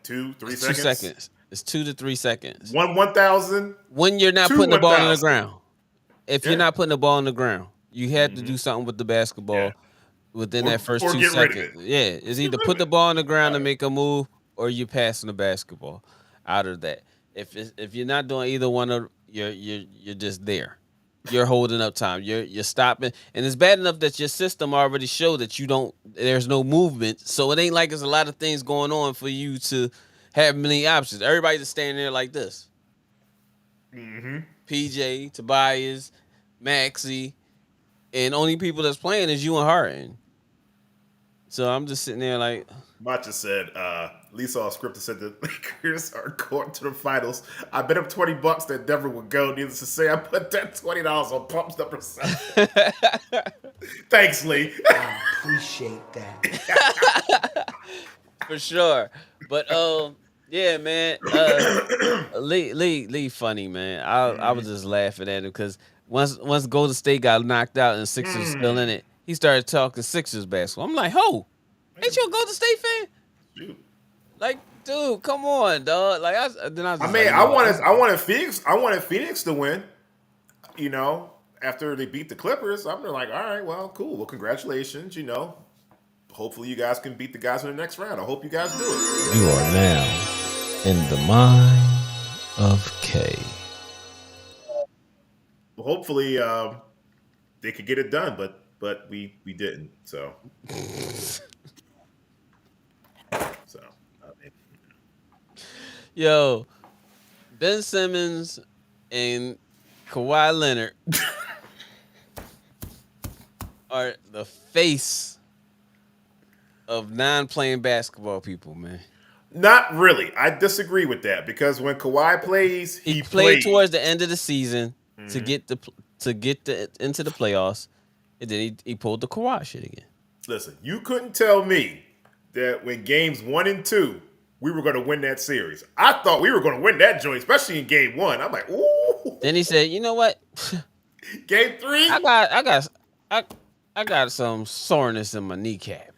2, 3 seconds. 2 seconds. It's 2 to 3 seconds. 1,000. When you're not putting the ball on the ground. If you're not putting the ball on the ground, you have to do something with the basketball within that first 2 seconds. Yeah, it's either put the ball on the ground to make a move, or you're passing the basketball out of that. If you're not doing either one, of you're just there. You're holding up time. You're stopping, and it's bad enough that your system already showed that there's no movement. So it ain't like there's a lot of things going on for you to have many options. Everybody's just standing there like this. PJ, Tobias, Maxey, and only people that's playing is you and Harden. So I'm just sitting there like. Macha said, Lee saw a script that said the Lakers are going to the finals. I bet him $20 that Denver would go. Needless to say, I put that $20 on pumps number 7. Thanks, Lee. I appreciate that. For sure. But yeah, man. Lee funny, man. I was just laughing at him because once Golden State got knocked out and Sixers still in it, he started talking Sixers basketball. I'm like, ain't you a Golden State fan? Shoot. Like, dude, come on, dog. Like, I was I just mean, like, you know what? I wanted Phoenix to win. You know, after they beat the Clippers, I'm like, all right, well, cool. Well, congratulations. You know, hopefully you guys can beat the guys in the next round. I hope you guys do it. You are now in the mind of K. Well, hopefully they could get it done, but we didn't. So I mean, Yo, Ben Simmons and Kawhi Leonard are the face of non-playing basketball people, man. not really. I disagree with that because when Kawhi plays, He he played plays. towards the end of the season to get into the playoffs, and then he pulled the Kawhi shit again. Listen, you couldn't tell me that when games 1 and 2, we were going to win that series. I thought we were going to win that joint, especially in game 1. I'm like, ooh. Then he said, "You know what? Game 3, I got some soreness in my kneecap."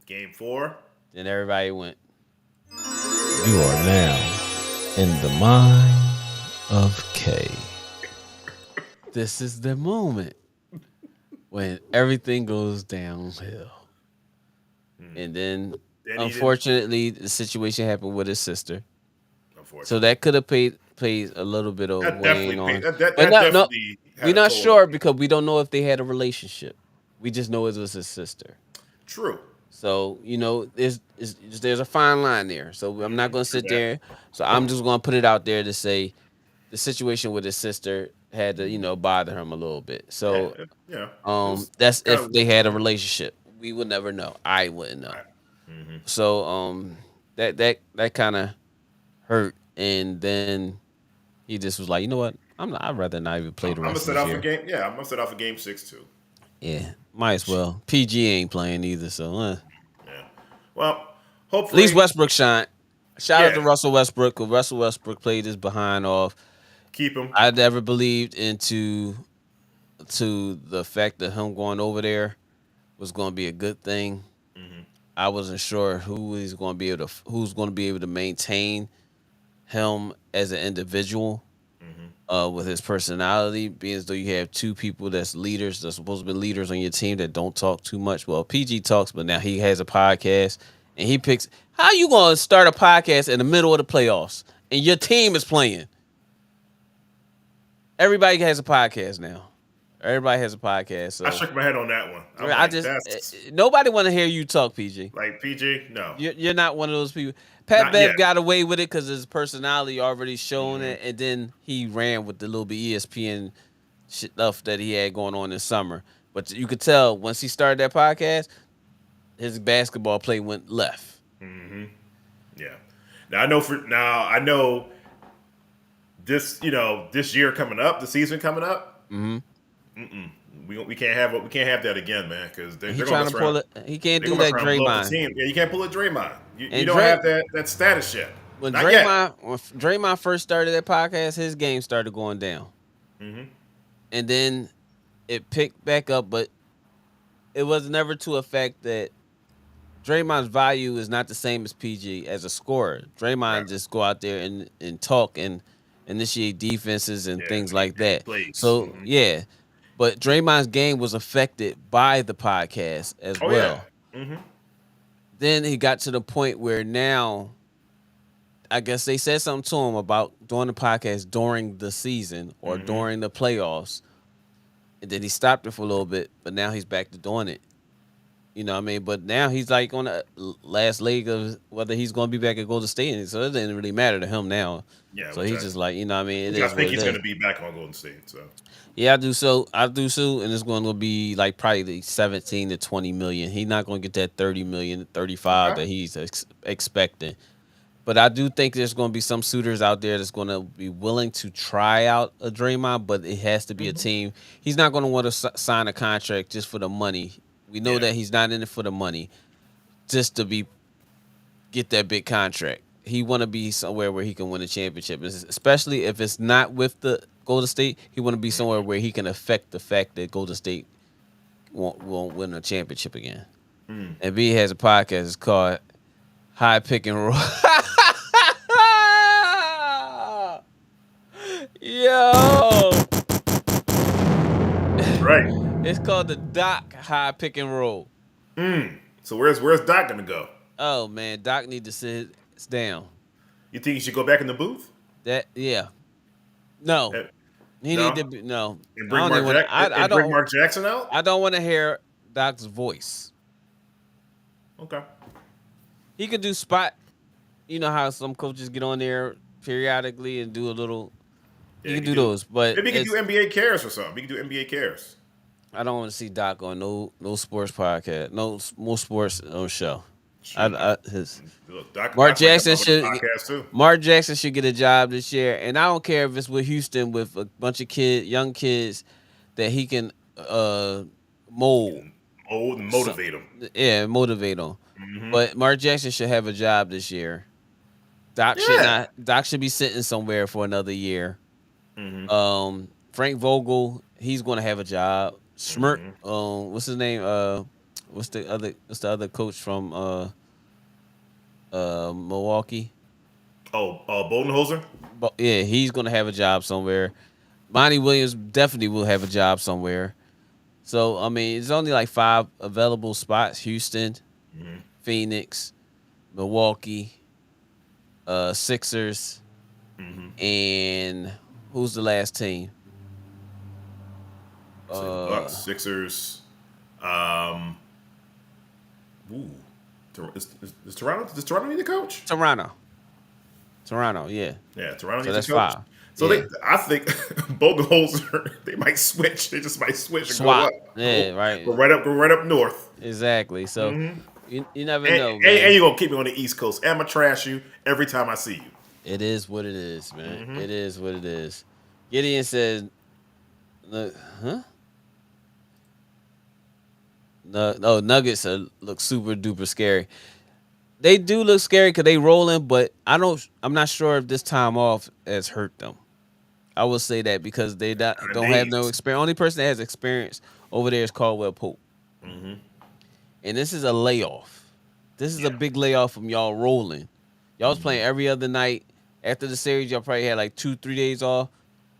game 4. Then everybody went. You are now in the mind of K. This is the moment when everything goes downhill. And then, Then he unfortunately, the situation happened with his sister. Unfortunately, So that could have played a little bit of that weighing definitely on. that But definitely. had we're a not toll. sure because we don't know if they had a relationship. We just know it was his sister. True. So, you know, there's a fine line there. So I'm not going to sit there. So I'm just going to put it out there to say the situation with his sister had to, you know, bother him a little bit. So, Yeah. that's if they had a relationship. We would never know. I wouldn't know. So, that kind of hurt. And then he just was like, you know what? I'd rather not even play the I'm gonna rest set of off this a year. game. Yeah, I'm gonna set off a game 6 too. Yeah, might as well. PG ain't playing either, so Yeah. Well, at hopefully. least Westbrook shined. Shout out to Yeah. Russell Westbrook, because Russell Westbrook played his behind off. Keep him. I never believed to the fact that him going over there was going to be a good thing. I wasn't sure who's going to be able to maintain him as an individual. With his personality, being as though you have two people that's leaders, that's supposed to be leaders on your team that don't talk too much. Well, PG talks, but now he has a podcast and he picks. How you gonna start a podcast in the middle of the playoffs and your team is playing? Everybody has a podcast now. Everybody has a podcast. So I shook my head on that one. I'm I like, just that's nobody want to hear you talk, PG. like PG. No, You're not one of those people. Pat Not Bev yet. got away with it because his personality already shown it, and then he ran with the little bit ESPN shit stuff that he had going on this summer. But you could tell once he started that podcast, his basketball play went left. yeah. I know this. You know, this year coming up, the season coming up. We can't have that again, man. Because they're He gonna trying mess to around. pull it. He can't They're do gonna that mess around and blow up the Draymond. team. Yeah, you can't pull a Draymond. You And don't have that status yet. When Not yet. Draymond first started that podcast, his game started going down. And then it picked back up, but it was never to a fact that Draymond's value is not the same as PG as a scorer. Draymond just go out there and talk and initiate defenses and Yeah, things he like that. plays. So yeah, but Draymond's game was affected by the podcast as Oh well. yeah. Then he got to the point where now, I guess they said something to him about doing the podcast during the season or during the playoffs. And then he stopped it for a little bit, but now he's back to doing it. You know what I mean? But now he's like on the last leg of whether he's going to be back at Golden State. So it didn't really matter to him now. Yeah, So which he's just like, you know what I mean? It I is think what he's it going is. to be back on Golden State. So Yeah, I do so. And it's going to be like probably 17 to 20 million. He's not going to get that 30 million, 35 Okay. that he's expecting. But I do think there's going to be some suitors out there that's going to be willing to try out a Draymond, but it has to be a team. He's not going to want to sign a contract just for the money. We know that he's not in it for the money, just to get that big contract. He want to be somewhere where he can win a championship, especially if it's not with the Golden State. He want to be somewhere where he can affect the fact that Golden State won't win a championship again. and B has a podcast. It's called High Pick and Roll. Yo, Right. it's called the Doc High Pick and Roll. So where's Doc gonna go? Oh man, Doc need to sit down. You think he should go back in the booth? No, Eh, he no? need to be no. And I bring don't Mark, even. I bring don't. Mark Jackson out? I don't want to hear Doc's voice. Okay. He could do spot. You know how some coaches get on there periodically and do a little. Yeah, He can do those, but maybe he can do NBA Cares or something. He can do NBA Cares. I don't want to see Doc on no sports podcast, no sports show. Sure. Look, Mark Doc's like Jackson a should podcast too. Mark Jackson should get a job this year, and I don't care if it's with Houston with a bunch of young kids that he can mold. Old and motivate him. Yeah, motivate them. But Mark Jackson should have a job this year. Doc should Yeah. not. Doc should be sitting somewhere for another year. Frank Vogel, he's going to have a job. Smirk, what's his name? What's the other coach from Milwaukee? Bodenholzer? But yeah, he's going to have a job somewhere. Monty Williams definitely will have a job somewhere. So I mean, it's only like 5 available spots: Houston, Phoenix, Milwaukee, Sixers, and who's the last team? Bucks, Sixers. Is Toronto? Does Toronto need a coach? Toronto, yeah. Yeah, Toronto So needs that's a coach. 5. So Yeah. I think Bodenholzer, they might switch. They just might switch and Swap. go up. Yeah, right. Go right up north. Exactly. So you never And, know, and, man. and you're gonna keep me on the East Coast. And I'm gonna trash you every time I see you. It is what it is, man. It is what it is. Gideon says, huh? No, Nuggets look super duper scary. They do look scary because they rolling, but I'm not sure if this time off has hurt them. I will say that because they don't have no experience. Only person that has experience over there is Caldwell Pope. And this is a layoff. This is a big layoff from y'all rolling. Y'all was playing every other night. After the series, y'all probably had like 2-3 days off.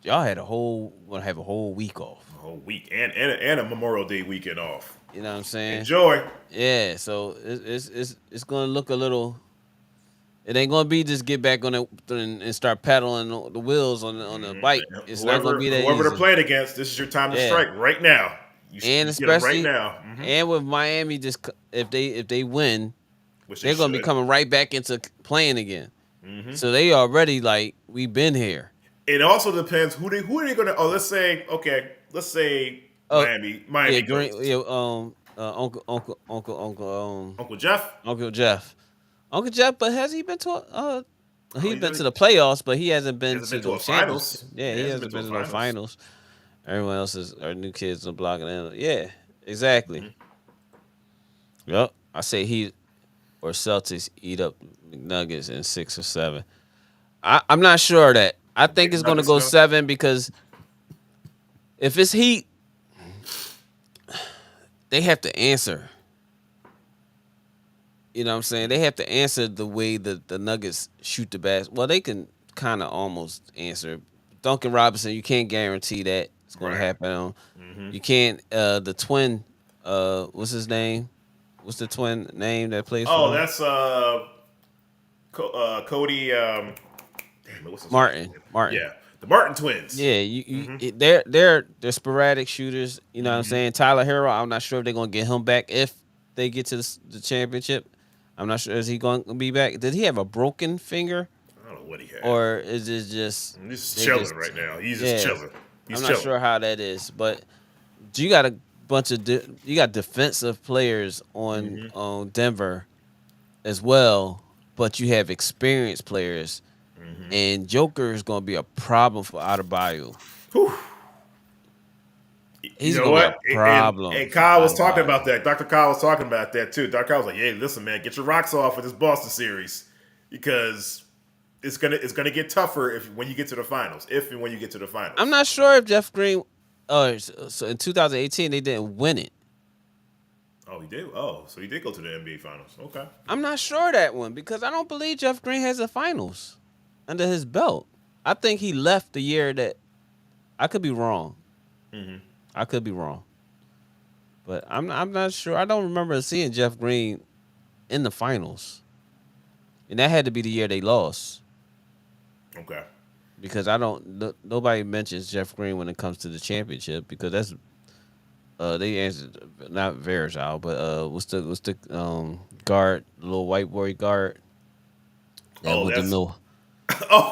Y'all had gonna have a whole week off. A whole week and a Memorial Day weekend off. You know what I'm saying? Enjoy. Yeah, so it's gonna look a little. It ain't gonna be just get back on it and start paddling the wheels on the bike. It's not gonna be that whoever easy. they're playing against, this is your time to Yeah. strike right now. You should And get 'em especially right now. and with Miami, just if they win, Which they're gonna be should. coming right back into playing again. So they already like we've been here. It also depends who are they gonna. Oh, let's say Miami. Yeah, goes. Uncle Jeff. Uncle Jeff, but has he been to he's been he's to the playoffs, but he hasn't been hasn't to been the to a finals. finals. Yeah, he hasn't been to no finals. Everyone else are new kids on blocking in. Yeah, exactly. Yep. I say he or Celtics eat up McNuggets in 6 or 7. I'm not sure of that. I think it's gonna go 7 because if it's Heat, they have to answer. You know what I'm saying? They have to answer the way that the Nuggets shoot the basket. Well, they can kind of almost answer. Duncan Robinson, you can't guarantee that it's going to happen. You can't. The twin, what's his name? What's the twin name that plays for them? That's Cody. What's his Martin. name? Martin. Yeah, the Martin twins. Yeah, they're sporadic shooters. You know what I'm saying? Tyler Hero, I'm not sure if they're going to get him back if they get to the championship. I'm not sure. Is he going to be back? Did he have a broken finger? I don't know what he had. Or is it just... He's chilling right now. He's just chilling. I'm not sure how that is. But you got a bunch of... you got defensive players on Denver as well, but you have experienced players. And Joker is going to be a problem for Adebayo. He's going to be a problem. And Kyle was talking about that. Dr. Kyle was talking about that too. Dr. Kyle was like, "Hey, listen, man, get your rocks off with this Boston series because it's gonna get tougher when you get to the finals. If and when you get to the finals." I'm not sure if Jeff Green. So in 2018 they didn't win it. Oh, he did. Oh, so he did go to the NBA Finals. Okay. I'm not sure that one because I don't believe Jeff Green has a finals under his belt. I think he left the year that I could be wrong. I could be wrong, but I'm not sure. I don't remember seeing Jeff Green in the finals, and that had to be the year they lost Okay. because I don't. Nobody mentions Jeff Green when it comes to the championship because that's they answered not Verizal, but what's the guard, the little white boy guard that Oh, with the that's middle.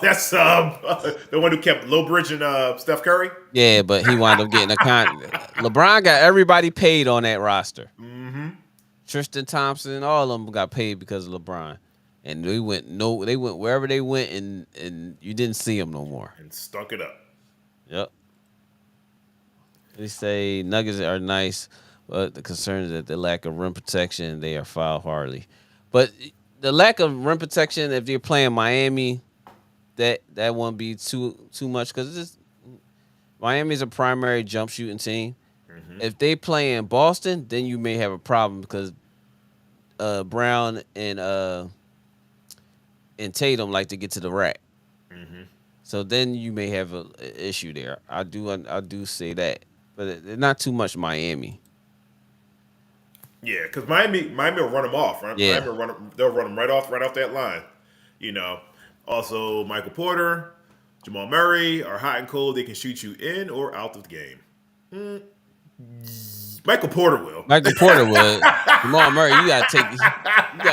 that's the one who kept Lowbridge and Steph Curry. Yeah, but he wound up getting a LeBron got everybody paid on that roster. Tristan Thompson, all of them got paid because of LeBron, and they went wherever they went, and you didn't see them no more. And stunk it up. Yep. They say Nuggets are nice, but the concern is that the lack of rim protection, they are foul hardly. But the lack of rim protection, if you're playing Miami, that won't be too much because Miami's a primary jump shooting team. If they play in Boston, then you may have a problem because Brown and Tatum like to get to the rack. So then you may have an issue there. I do say that, but not too much Miami. Yeah, because Miami will run them off, right? Yeah. They'll run them right off that line. You know. Also, Michael Porter, Jamal Murray are hot and cold. They can shoot you in or out of the game. Michael Porter will. Michael Porter would. Jamal Murray, you gotta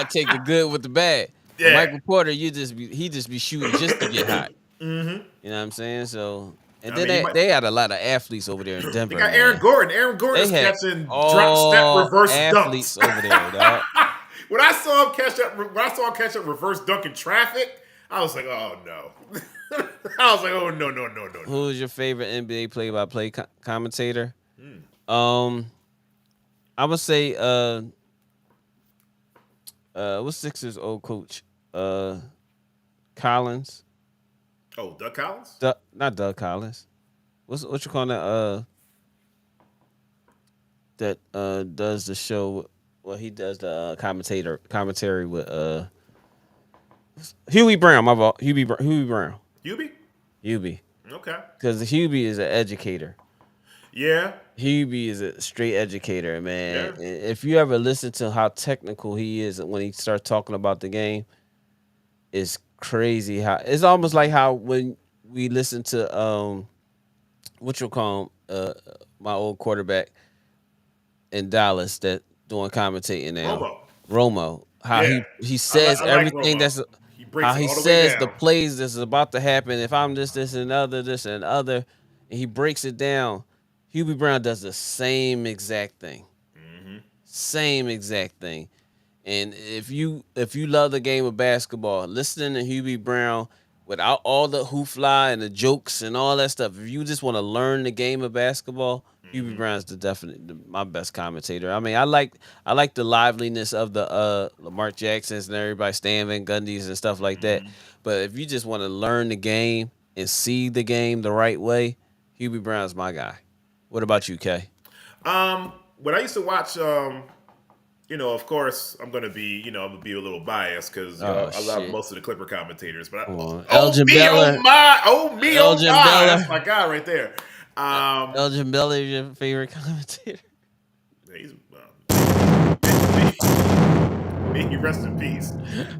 take the good with the bad. Yeah. Michael Porter, he just be shooting just to get hot. You know what I'm saying? So, and then they had a lot of athletes over there in Denver. They got Aaron Gordon. Aaron Gordon is catching drop step reverse athletes dunks over there, dog. When I saw him catch that reverse dunk in traffic, I was like, oh no. I was like, oh no. Who is your favorite NBA play-by-play commentator? I would say what's Sixers old coach? Collins. Oh, Doug Collins? Not Doug Collins. What you call that does the show? Well, he does the commentary with Huey Brown. My fault. Huey Brown. Hubie. Okay. Because Hubie is an educator. Yeah. Hubie is a straight educator, man. Yeah. If you ever listen to how technical he is when he starts talking about the game, it's crazy how it's almost like how when we listen to what you call him, my old quarterback in Dallas that doing commentating now, Romo. How he says everything that's how he says the plays that's about to happen. If I'm this and other, and he breaks it down. Hubie Brown does the same exact thing. Same exact thing. And if you love the game of basketball, listening to Hubie Brown without all the hoopla and the jokes and all that stuff, if you just want to learn the game of basketball, Hubie Brown's my best commentator. I mean, I like the liveliness of the Lamar Jacksons and everybody, Stan Van Gundy's and stuff like that. But if you just want to learn the game and see the game the right way, Hubie Brown's my guy. What about you, Kay? When I used to watch, of course, I'm gonna be a little biased because I love most of the Clipper commentators. But Elgin Baylor, that's my guy right there. Elgin Baylor is your favorite commentator? He's may rest in peace.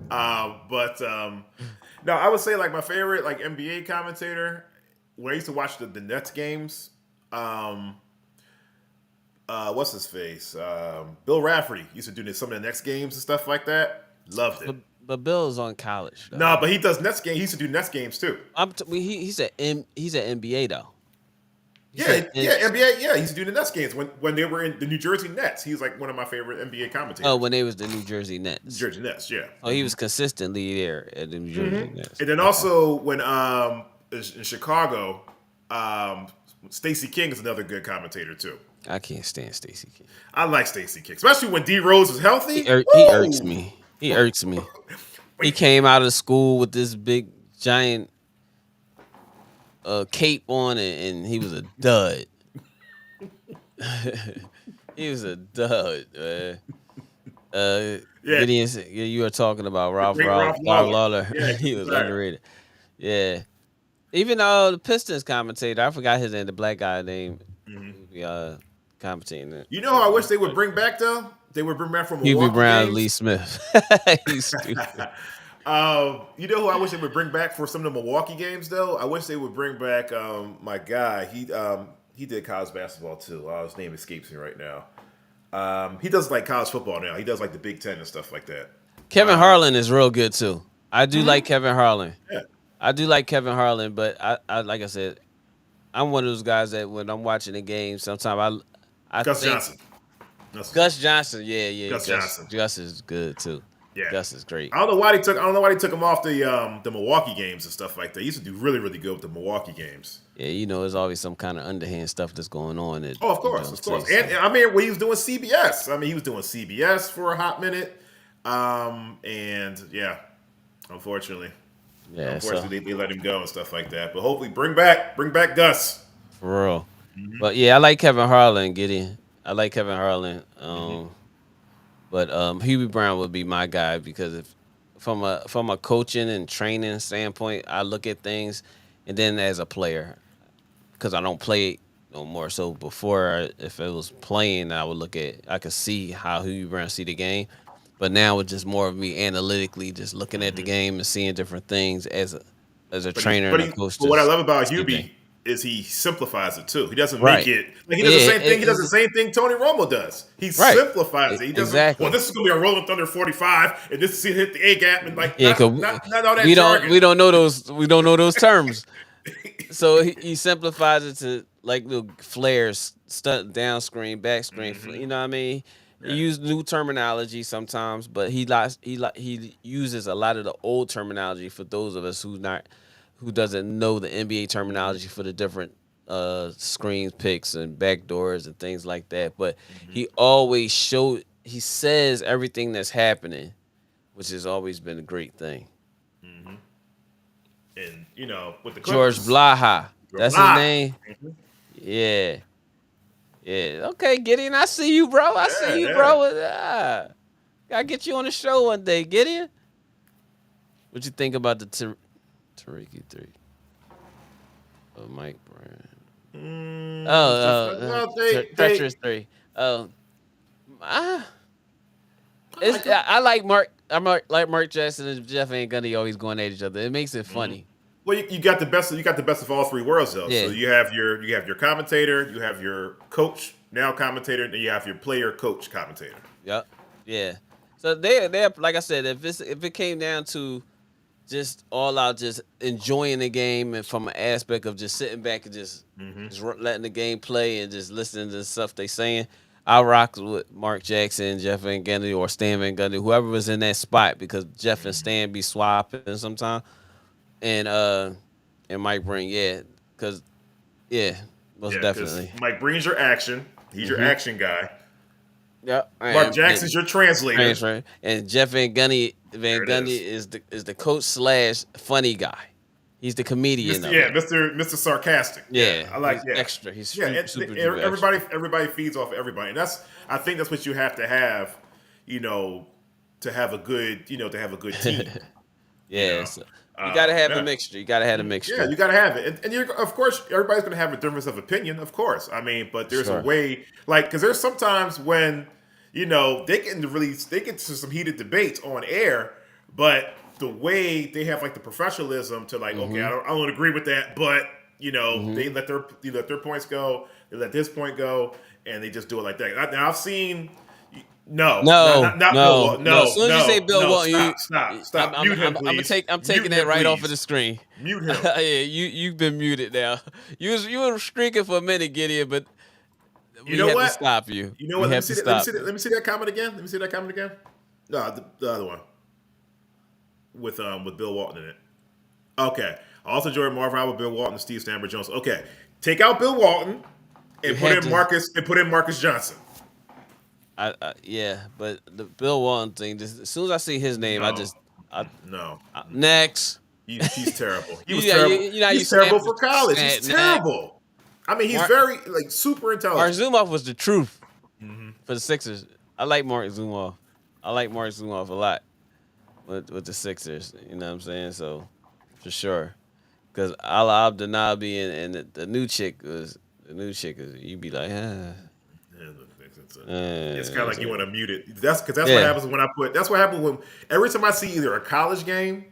No, I would say like my favorite like NBA commentator when I used to watch the Nets games. What's his face? Bill Rafferty used to do some of the Nets games and stuff like that. Loved it. But Bill's on college. Though. No, but he does Nets games. He used to do Nets games too. He's at NBA though. NBA. Yeah, he used to do the Nets games when they were in the New Jersey Nets. He's like one of my favorite NBA commentators. Oh, when they was the New Jersey Nets. New Jersey Nets, yeah. Oh, he was consistently there at the New Jersey Nets. And then also when in Chicago, Stacey King is another good commentator too. I can't stand Stacey King. I like Stacey King, especially when D Rose was healthy. He irks me. He came out of school with this big giant cape on and he was a dud. He was a dud, man. Yeah, Gideon, you were talking about the great Ralph Ralph Lawler. Lawler. Yeah, He he's was retired. underrated. Yeah. Even the Pistons commentator, I forgot his name, the black guy name, who be commentating it. You know who I wish they would bring back though? They would bring back from Hubie Milwaukee Brown, Lee games. Smith. He's stupid. You know who I wish they would bring back for some of the Milwaukee games though? I wish they would bring back my guy. He did college basketball too. His name escapes me right now. He does like college football now. He does like the Big Ten and stuff like that. Kevin Harlan is real good too. I do like Kevin Harlan. Yeah. I do like Kevin Harlan, but I like I said, I'm one of those guys that when I'm watching the game, sometimes I Gus think Johnson. Gus Johnson, yeah, Gus Johnson. Gus is good too. Yeah. Gus is great. I don't know why they took him off the Milwaukee games and stuff like that. He used to do really, really good with the Milwaukee games. Yeah, there's always some kind of underhand stuff that's going on. That, Oh, of course. And I mean, when he was doing CBS, he was doing CBS for a hot minute. And yeah, unfortunately, yeah, they let him go and stuff like that. But hopefully, bring back Gus. for real. But yeah, I like Kevin Harlan, Gideon. I like Kevin Harlan. But Hubie Brown would be my guy because if from a coaching and training standpoint, I look at things, and then as a player, because I don't play no more. So before, if it was playing, I could see how Hubie Brown see the game. But now it's just more of me analytically just looking at the game and seeing different things as a trainer and a coach. But what I love about see the Hubie game. is he simplifies it too. He doesn't Right. make it like he does the Yeah, same thing. He does it's- the same thing Tony Romo does. He Right. simplifies it. He doesn't. Exactly. Well, this is gonna be a Rolling Thunder 45, and this is gonna hit the A gap, and like Yeah, not all that we jargon. don't know those terms. So he simplifies it to like little flares, stunt down screen, back screen. You know what I mean? He uses new terminology sometimes, but he uses a lot of the old terminology for those of us who doesn't know the NBA terminology for the different screens, picks, and backdoors and things like that. But he always he says everything that's happening, which has always been a great thing. And with the George Clippers, Blaha. That's his Blah. name? Yeah. Yeah. Okay, Gideon, I see you, bro. I see you, yeah. bro. Gotta get you on the show one day, Gideon. What you think about the Tariq 3? Oh, Mike Brown. Treacherous 3. I like Mark. Like Mark Jackson and Jeff Van Gundy always going at each other. It makes it funny. Well, you got the best. You got the best of all three worlds, though. Yeah. So you have your commentator, you have your coach now commentator, and you have your player coach commentator. Yep. Yeah. So they like I said, if it came down to just all out just enjoying the game and from an aspect of just sitting back and just letting the game play and just listening to the stuff they saying, I rock with Mark Jackson, Jeff Van Gundy, or Stan Van Gundy, whoever was in that spot, because Jeff and Stan be swapping sometimes, and Mike Breen, most definitely. Mike brings your action. He's your action guy. Yep. Mark Jackson's your translator. And Jeff Van Gundy is the coach / funny guy. He's the comedian. Mr. Sarcastic. Yeah, I like he's that. extra. He's Yeah, super everybody feeds off everybody, and I think that's what you have to have, to have a good team. Yeah, so you gotta have a mixture. You gotta have a mixture. Yeah, you gotta have it, and of course, everybody's gonna have a difference of opinion, of course. But there's a way, because there's sometimes when they get to some heated debates on air, but the way they have the professionalism to okay, I don't agree with that, but they let their points go, they let this point go, and they just do it like that. Now I've seen. No. As soon as you say Bill Walton, stop. Mute him, please. I'm taking that right off of the screen. Mute him. Yeah, you've been muted now. You were streaking for a minute, Gideon, but we have to stop you. You know what? Let me see that comment again. No, the other one with Bill Walton in it. Okay. I also enjoyed Marvin Howard, Bill Walton, and Steve Stanford Jones. Okay, take out Bill Walton and put in Marcus Johnson. But the Bill Walton thing, as soon as I see his name, No. Next. He's terrible. He was terrible. He's terrible for college. He's terrible. He's very super intelligent. Arzumov was the truth. for the Sixers. I like Mark Zumoff. I like Mark Zumoff a lot with the Sixers. You know what I'm saying? So for sure, because Ala Abdenabi and the new chick is you'd be like, It's kind of like you want to mute it. That's what Yeah. happens when I put. That's what happens when every time I see either a college game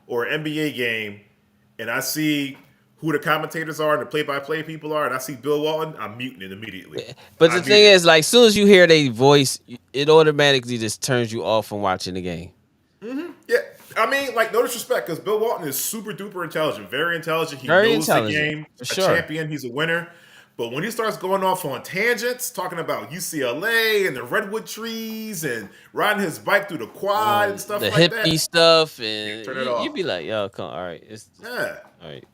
or an NBA game, and I see who the commentators are and the play-by-play people are, and I see Bill Walton, I'm muting it immediately. But the thing is, like, soon as you hear their voice, it automatically just turns you off from watching the game. Yeah, I mean, like, no disrespect, because Bill Walton is super duper intelligent, very intelligent. He Very knows intelligent, the game, for a sure. champion. He's a winner. But when he starts going off on tangents, talking about UCLA and the redwood trees and riding his bike through the quad and stuff The like hippie that, stuff, and turn it off. you'd be like, yo, come on, all right. Yeah.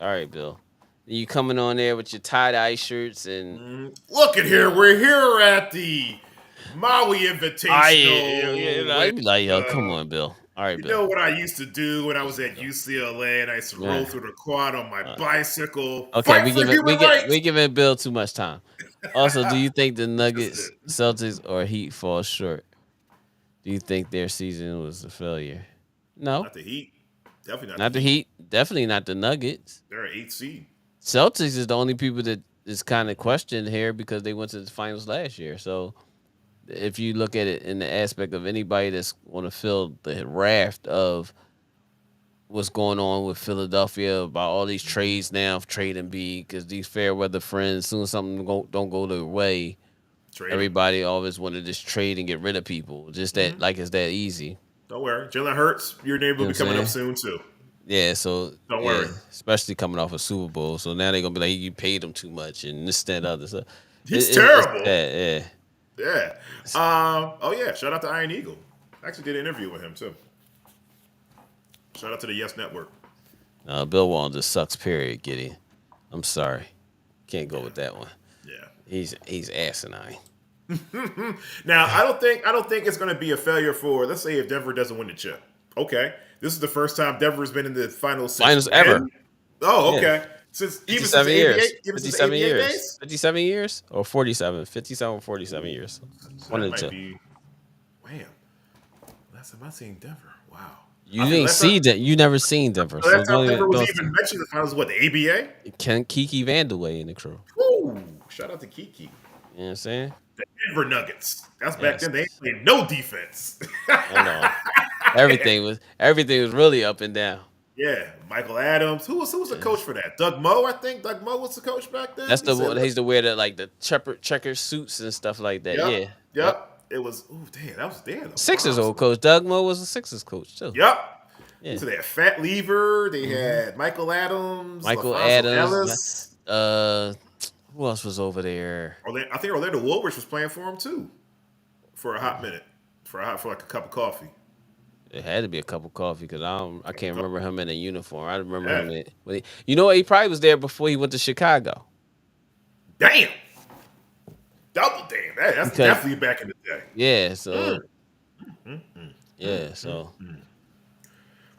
All right, Bill. You coming on there with your tie-dye shirts and Look at here. We're here at the Maui Invitational. I'd be like, yo, come on, Bill. All right, You Bill. know what I used to do when I was at UCLA and I used to roll through the quad on my bicycle. Okay, Fight for human rights. we giving Bill too much time. Also, do you think the Nuggets, Celtics, or Heat fall short? Do you think their season was a failure? No, Not the Heat. Definitely not the Heat. Definitely not the Nuggets. They're an 8 seed. Celtics is the only people that is kind of questioned here because they went to the finals last year. So if you look at it in the aspect of anybody that's going to feel the raft of what's going on with Philadelphia about all these trades now, trade and B, because these fair weather friends, soon as something don't go their way, everybody always want to just trade and get rid of people. Just that, like it's that easy. Don't worry. Jalen Hurts, your name will be coming up soon, too. Yeah, so Don't worry. especially coming off a Super Bowl. So now they're gonna be like, you paid him too much and this, that, other. So He's terrible. Yeah. Yeah. Oh, yeah. Shout out to Iron Eagle. I actually did an interview with him, too. Shout out to the Yes Network. Bill Walton just sucks, period, Giddy. I'm sorry. Can't go with that one. Yeah. He's asinine. Now, I don't think it's going to be a failure for, let's say, if Denver doesn't win the chip. Okay. This is the first time Denver's been in the finals ever. Oh, okay. Yeah. Since 57 years. 57 years. 57 years or 47. 57 or 47 years. One of the two. Wham. Last time I seen Denver. Wow. You never seen Denver. So that's how Denver was even mentioned in the finals. What, the ABA? Kiki Vandeweghe in the crew. Ooh, shout out to Kiki. You know what I'm saying? The Denver Nuggets. That's back then. They ain't played no defense. I know. Everything was really up and down. Yeah, Michael Adams. Who was the coach for that? Doug Moe, I think. Doug Moe was the coach back then. That's the one. He's the wear the checker suits and stuff like that. Yep. Yeah. Yep. It was. Ooh, damn. That was damn. Sixers old coach Doug Moe was a Sixers coach too. Yep. Yeah. So they had Fat Lever. They had Michael Adams. Michael LaFonso Adams. Who else was over there? I think Orlando Woolrich was playing for him too, for a hot minute, for like a cup of coffee. It had to be a cup of coffee because I can't remember him in a uniform. I remember him you know what? He probably was there before he went to Chicago. Damn. Double damn. That's definitely back in the day. Yeah. So. Yeah. So.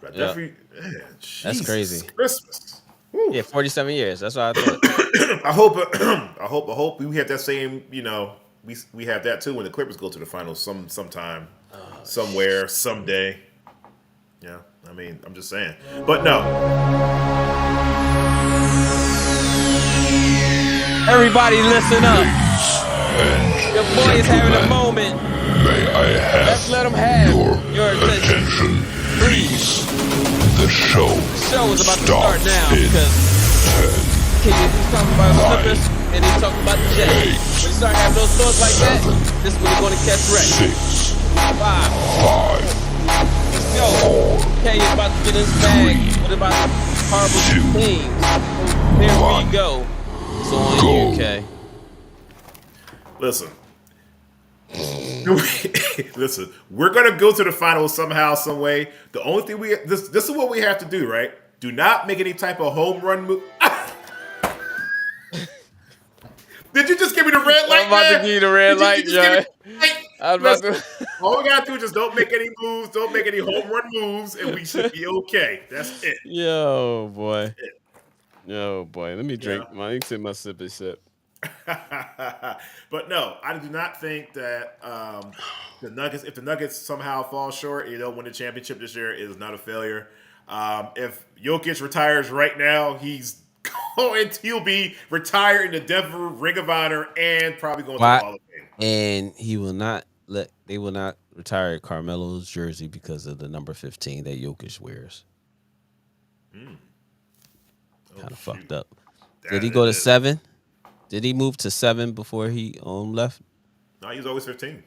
But definitely. Man, that's crazy. Christmas. Woo. Yeah, 47 years. That's what I thought. I hope we have that same. We have that too when the Clippers go to the finals sometime, somewhere, someday. Yeah, I mean, I'm just saying. But no. Everybody listen up. Your boy is having a moment. May I have Let's let him have your attention. Please. The show is about to start now because he's talking about the Clippers and he's talking about the Jets. When you start having those thoughts like that, this is when you're going to catch wreck. 6, 5. Let's go. Kay is about to get his bag. What about horrible teams? Here we go. It's on you, Kay. Listen. Listen, we're gonna go to the finals somehow, some way. The only thing this is what we have to do, right? Do not make any type of home run move. Did you just give me the red light? I'm about to give you the red light, John. All we gotta do is just don't make any moves, don't make any home run moves, and we should be okay. That's it. Yo, boy. Let me drink. I need to take my sippy sip. But no, I do not think that the Nuggets, if the Nuggets somehow fall short, win the championship this year, it is not a failure. If Jokic retires right now, he'll be retired in the Denver Ring of Honor and probably going to the Why? Hall of Fame. And they will not retire Carmelo's jersey because of the number 15 that Jokic wears. Kind of fucked up. Did he go to 7? Did he move to 7 before he left? No, he was always 15.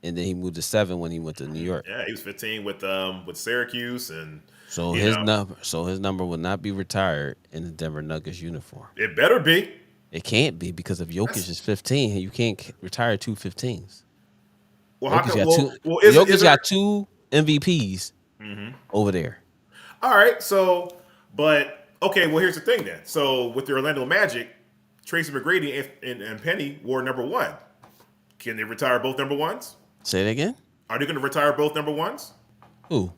And then he moved to 7 when he went to New York. Yeah, he was 15 with Syracuse, and So his number will not be retired in the Denver Nuggets uniform. it better be. It can't be because if Jokic is 15, you can't retire two 15s. Well, Jokic got 2 MVPs over there. All right, here's the thing then. So with the Orlando Magic, Tracy McGrady and Penny wore number 1. Can they retire both number 1s? Say it again. Are they going to retire both number 1s? Who?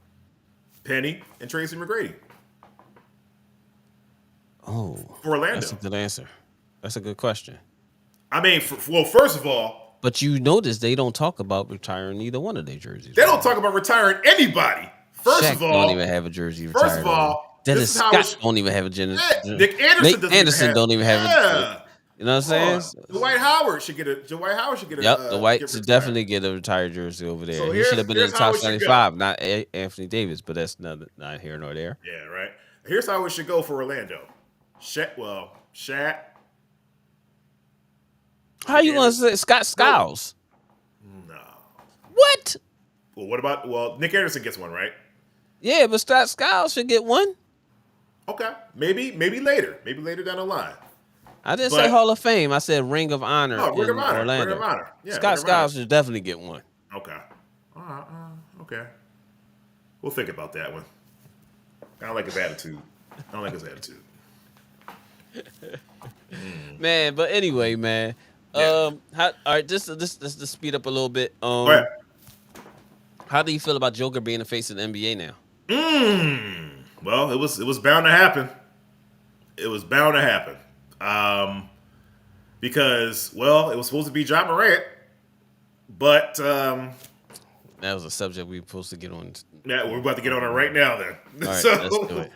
Penny and Tracy McGrady. Oh, for Orlando. That's a good answer. That's a good question. I mean, first of all, but you notice they don't talk about retiring either one of their jerseys. They don't talk about retiring anybody. First Shaq of all, don't even have a jersey retired. First of all, Dennis Scott don't even have a jersey. Nick Anderson don't even have a. You know what I'm saying? Dwight Howard should get a. Yep, Dwight should definitely get a retired jersey over there. So he should have been in the top 75, not Anthony Davis, but that's not here nor there. Yeah, right. Here's how it should go for Orlando. Shaq. How you gonna say Scott Skiles? No. What? Well, what about? Well, Nick Anderson gets one, right? Yeah, but Scott Skiles should get one. Okay, maybe later, down the line. I didn't say Hall of Fame. I said Ring of Honor. Oh, Ring of Honor. Orlando. Ring of Honor. Yeah, Scott Skiles should definitely get one. Okay. Okay. We'll think about that one. I don't like his attitude. Man, but anyway, man. Yeah. All right, just to speed up a little bit. Right. How do you feel about Joker being the face of the NBA now? Well, it was bound to happen. Because it was supposed to be John Morant, but that was a subject we were supposed to get on. Yeah, we're about to get on it right now. Then, all right, let's do it.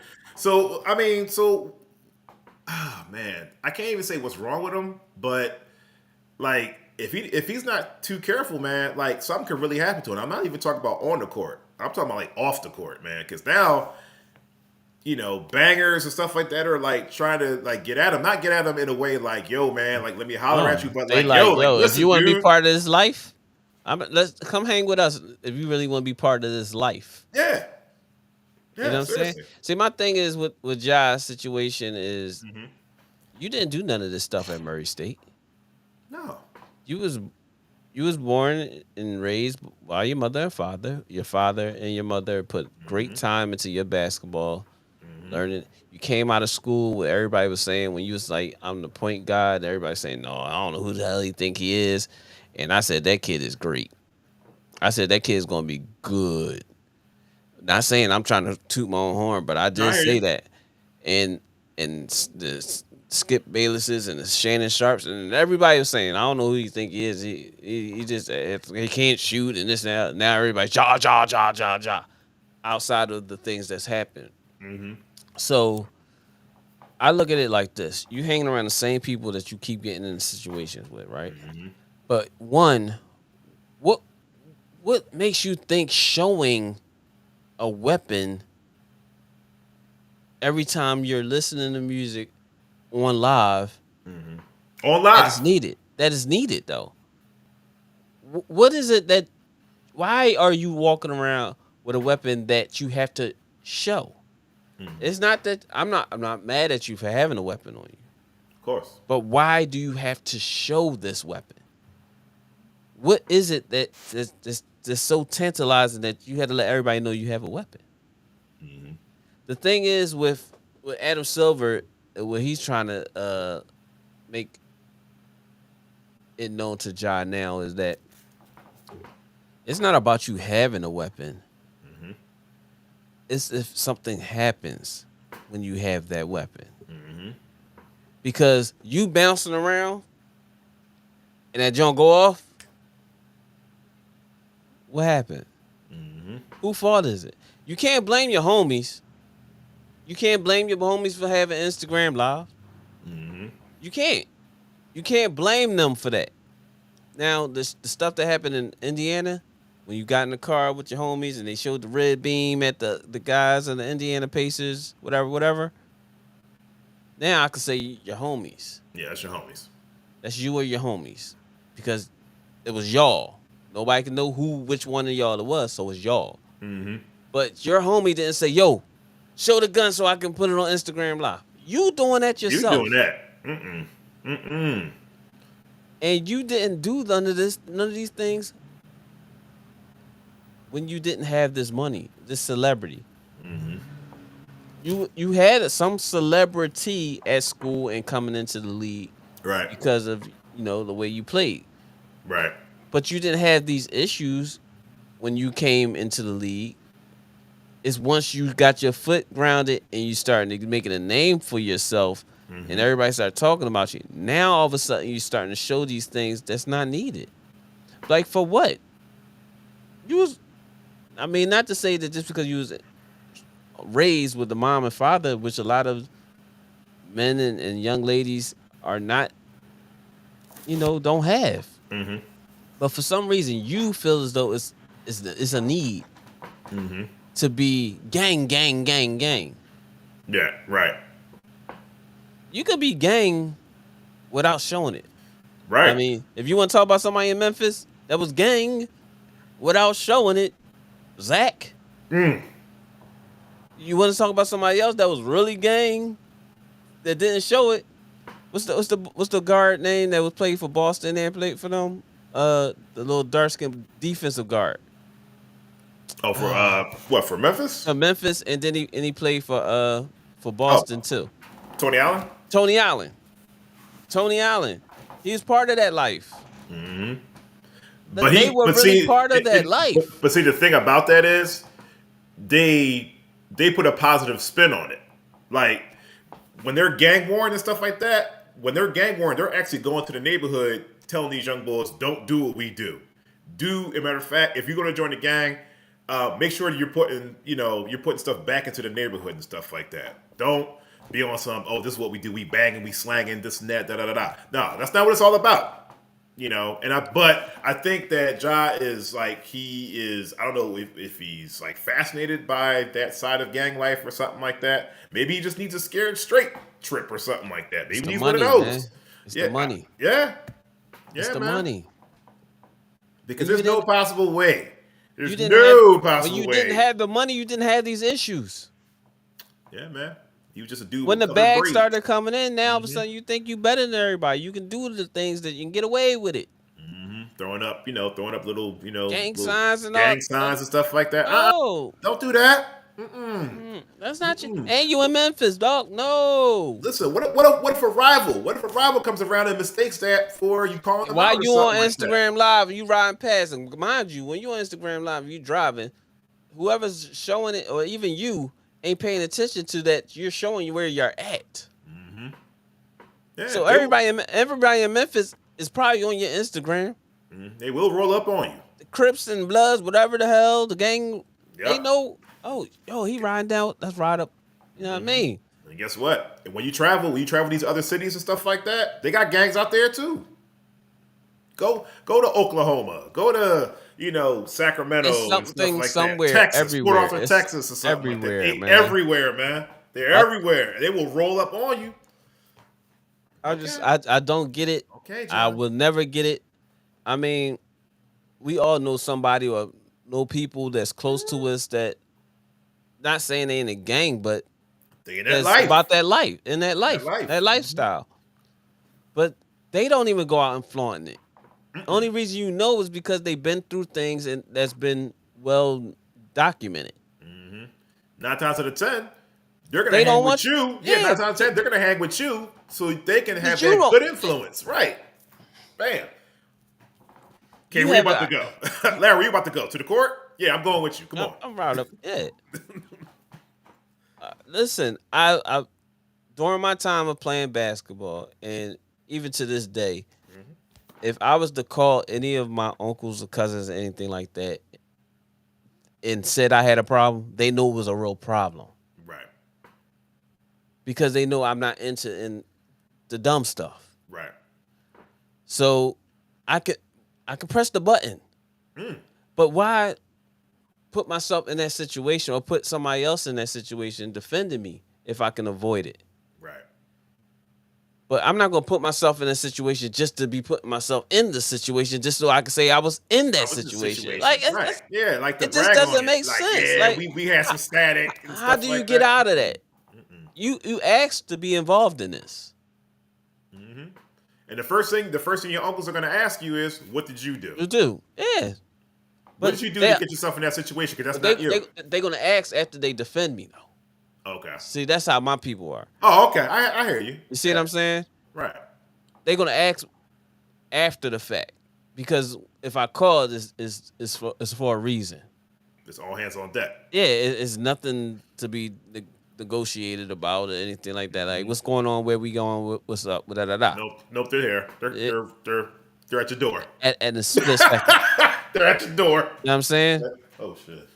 Man, I can't even say what's wrong with him, but like if he's not too careful, man, like something could really happen to him. I'm not even talking about on the court. I'm talking about like off the court, man, because now. Bangers and stuff like that are like trying to like get at him, not get at him in a way like, yo, man, like let me holler at you, but like, yo, if you want to be part of this life, let's come hang with us. If you really want to be part of this life, yeah, you know what I'm saying. See, my thing is with Ja's situation is, you didn't do none of this stuff at Murray State. No, you was born and raised by your mother and father. Your father and your mother put great time into your basketball. Learning, you came out of school where everybody was saying when you was like, I'm the point guard, everybody saying, no, I don't know who the hell he think he is. And I said, that kid is great. I said, that kid's going to be good. Not saying I'm trying to toot my own horn, but I did say that. And the Skip Baylesses and the Shannon Sharps and everybody was saying, I don't know who you think he is. He just, he can't shoot and this and that. Now everybody's ja. Outside of the things that's happened. So I look at it like this. You hanging around the same people that you keep getting in situations with, right? But one, what makes you think showing a weapon every time you're listening to music on live that is needed though? What is it that, why are you walking around with a weapon that you have to show? It's not that I'm not mad at you for having a weapon on you. Of course. But why do you have to show this weapon? What is it that's so tantalizing that you had to let everybody know you have a weapon? The thing is with Adam Silver, what he's trying to make it known to Ja now is that it's not about you having a weapon. It's if something happens when you have that weapon. Because you bouncing around and that joint go off, what happened? Who fault is it? You can't blame your homies. You can't blame your homies for having Instagram Live. You can't. You can't blame them for that. Now, the stuff that happened in Indiana, when you got in the car with your homies and they showed the red beam at the guys in the Indiana Pacers, whatever. Now I can say your homies. Yeah, that's your homies. That's you or your homies. Because it was y'all. Nobody can know which one of y'all it was, so it's y'all. But your homie didn't say, yo, show the gun so I can put it on Instagram Live. You doing that yourself. You doing that. And you didn't do none of these things when you didn't have this money, this celebrity. You had some celebrity at school and coming into the league, right? Because of the way you played, right? But you didn't have these issues when you came into the league. It's once you got your foot grounded and you starting to making a name for yourself, and everybody started talking about you. Now all of a sudden you're starting to show these things that's not needed. Like for what? Not to say that just because you was raised with the mom and father, which a lot of men and young ladies are not, don't have. But for some reason you feel as though it's a need to be gang. Yeah, right. You could be gang without showing it. Right. I mean, if you want to talk about somebody in Memphis that was gang without showing it, Zach. You want to talk about somebody else that was really gang that didn't show it? What's the guard name that was played for Boston and played for them? The little dark skinned defensive guard. Oh, for Memphis? Memphis, and then he played for Boston too. Tony Allen. Tony Allen. He was part of that life. But they were really part of that life. But see, the thing about that is, they put a positive spin on it. Like when they're gang warring and stuff like that. When they're gang warring, they're actually going to the neighborhood telling these young boys, "Don't do what we do. As a matter of fact, if you're going to join the gang, make sure you're putting stuff back into the neighborhood and stuff like that. Don't be on some, this is what we do. We banging, we slanging, this and that, da. No, that's not what it's all about. But I think that Ja is like, he is, I don't know if he's like fascinated by that side of gang life or something like that. Maybe he just needs a scared straight trip or something like that. Maybe he's one of those. Man. It's the money. It's the money. Because there's no possible way. There's no possible way. When you didn't have the money, you didn't have these issues. Yeah, man. You just a dude. When the bag started coming in, now all of a sudden you think you better than everybody. You can do the things that you can get away with it. Throwing up little, gang signs and stuff like that. No, don't do that. That's not you. And you in Memphis, dog. No. Listen, what if a rival? What if a rival comes around and mistakes that for you calling them Why out or you on something Instagram Live and you riding past? And mind you, when you on Instagram Live, you driving. Whoever's showing it, or even you, ain't paying attention to that. You're showing you where you're at. Yeah, so everybody in Memphis is probably on your Instagram. They will roll up on you. The Crips and Bloods, whatever the hell, the gang. Yep. They know. Oh, he riding down. Let's ride up. You know what I mean? And guess what? And when you travel these other cities and stuff like that, they got gangs out there too. Go to Oklahoma. Go to Sacramento and stuff like somewhere, that. Texas, everywhere. Port Arthur, Texas, or something everywhere, like that. Everywhere, man. They're everywhere. They will roll up on you. I don't get it. Okay, John. I will never get it. I mean, we all know somebody or know people that's close to us that, not saying they in a gang, but they in that life. About that life, that lifestyle. But they don't even go out and flaunt it. Only reason you know is because they've been through things and that's been well documented. 9 times out of 10, they're gonna hang with you. Yeah, 9 times out of 10, they're gonna hang with you so they can have that good influence. Right. Bam. Okay, where you about to go? Larry, where you about to go? To the court? Yeah, I'm going with you. Come on. I'm right up. Yeah. Listen, I during my time of playing basketball, and even to this day, if I was to call any of my uncles or cousins or anything like that and said I had a problem, they know it was a real problem Right. because they know I'm not into the dumb stuff. Right. So I could press the button. But why put myself in that situation or put somebody else in that situation defending me if I can avoid it? Right. But I'm not gonna put myself in a situation just to be putting myself in the situation just so I can say I was in that situation. Like, right. Yeah, like the it just brag on doesn't it. make Like, sense. yeah, Like, we had some static and how stuff do you like get that. out of that? You asked to be involved in this. And the first thing your uncles are going to ask you is, what did you do? You do, yeah. What did you do to get yourself in that situation? Because that's not you. They're gonna ask after they defend me though. Okay. See, that's how my people are. Oh, okay. I hear you. You see what I'm saying? Right. They're gonna ask after the fact because if I call, it's for a reason. It's all hands on deck. Yeah, it's nothing to be negotiated about or anything like that. Like, what's going on? Where we going? What's up? Da da da. Nope. They're here. They're at your door. At the split second. They're at your door. You know what I'm saying? Oh shit.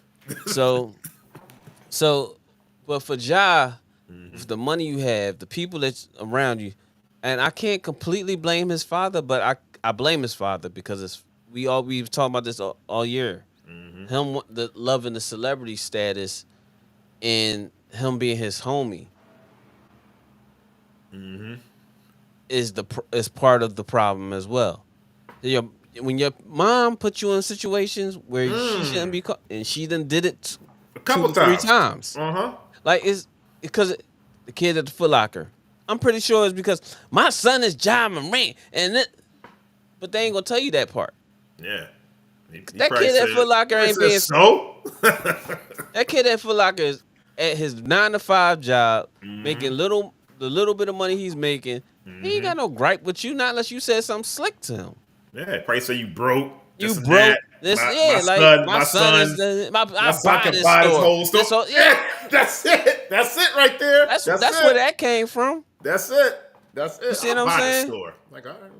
So, but for Ja, with the money you have, the people that's around you, and I can't completely blame his father, but I blame his father because we've talked about this all year. Him loving the celebrity status and him being his homie is part of the problem as well. When your mom put you in situations where she shouldn't be caught, and she done did it a couple 3 times. Like, it's because the kid at the Foot Locker. I'm pretty sure it's because my son is Ja Morant, but they ain't gonna tell you that part. Yeah. That kid at Foot Locker ain't being so. That kid at Foot Locker is at his 9-to-5 job, making the little bit of money he's making. He ain't got no gripe with you, not unless you said something slick to him. Yeah, probably say you broke. You broke. My son is I buy this store. Whole yeah, that's it. That's it right there. That's where that came from. That's it. You see what I'm saying? Store. Like, all right.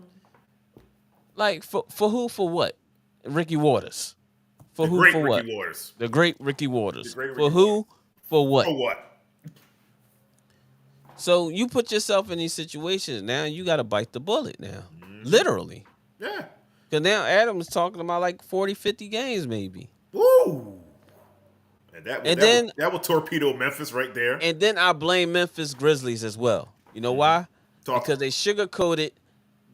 Like, for who? For what? Ricky Waters. For the who? Great For Ricky what? Waters. The great Ricky Waters. Great Ricky for who? For what? For what? So you put yourself in these situations. Now you got to bite the bullet now. Literally. Yeah. Because now Adam's talking about like 40, 50 games maybe. Woo. And that will torpedo Memphis right there. And then I blame Memphis Grizzlies as well. You know why? Because they sugarcoated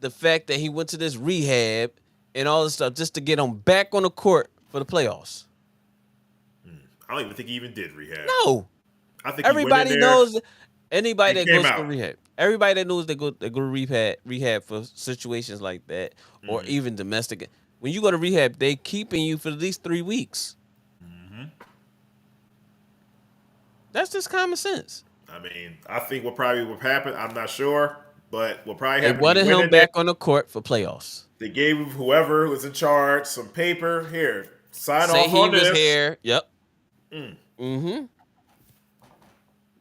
the fact that he went to this rehab and all this stuff just to get him back on the court for the playoffs. I don't even think he even did rehab. No. I think everybody knows anybody that goes out. to rehab. Everybody that knows they go to rehab for situations like that or even domestic. When you go to rehab, they keeping you for at least 3 weeks. That's just common sense. I mean, I think what probably would happen, I'm not sure, but what probably happened. They wanted him back on the court for playoffs. They gave whoever was in charge some paper. Here, sign Say off on this. He was here. Yep.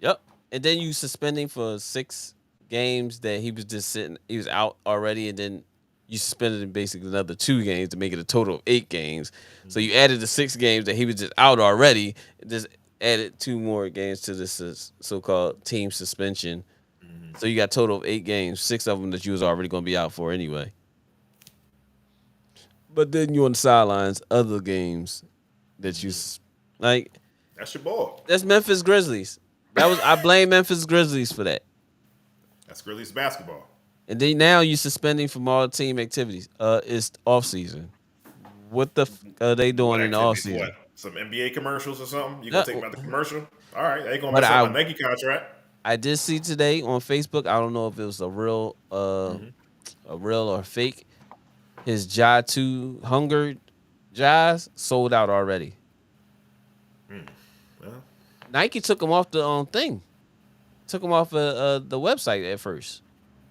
Yep. And then you suspending for 6 games that he was just sitting. He was out already, and then you suspended him basically another 2 games to make it a total of 8 games. So you added the 6 games that he was just out already. Just added 2 more games to this so-called team suspension. So you got a total of 8 games, 6 of them that you was already going to be out for anyway. But then you on the sidelines, other games that you like. That's your ball. That's Memphis Grizzlies. I blame Memphis Grizzlies for that. That's Grizzlies basketball. And then now you suspending from all team activities. It's off season. What the are they doing in the off season? What? Some NBA commercials or something? You gonna take them out the commercial? All right, they gonna mess up my Nike contract. I did see today on Facebook. I don't know if it was a real or fake. His Ja 2 Hunger Ja's sold out already. Well, Nike took him off the thing. Took him off the website at first.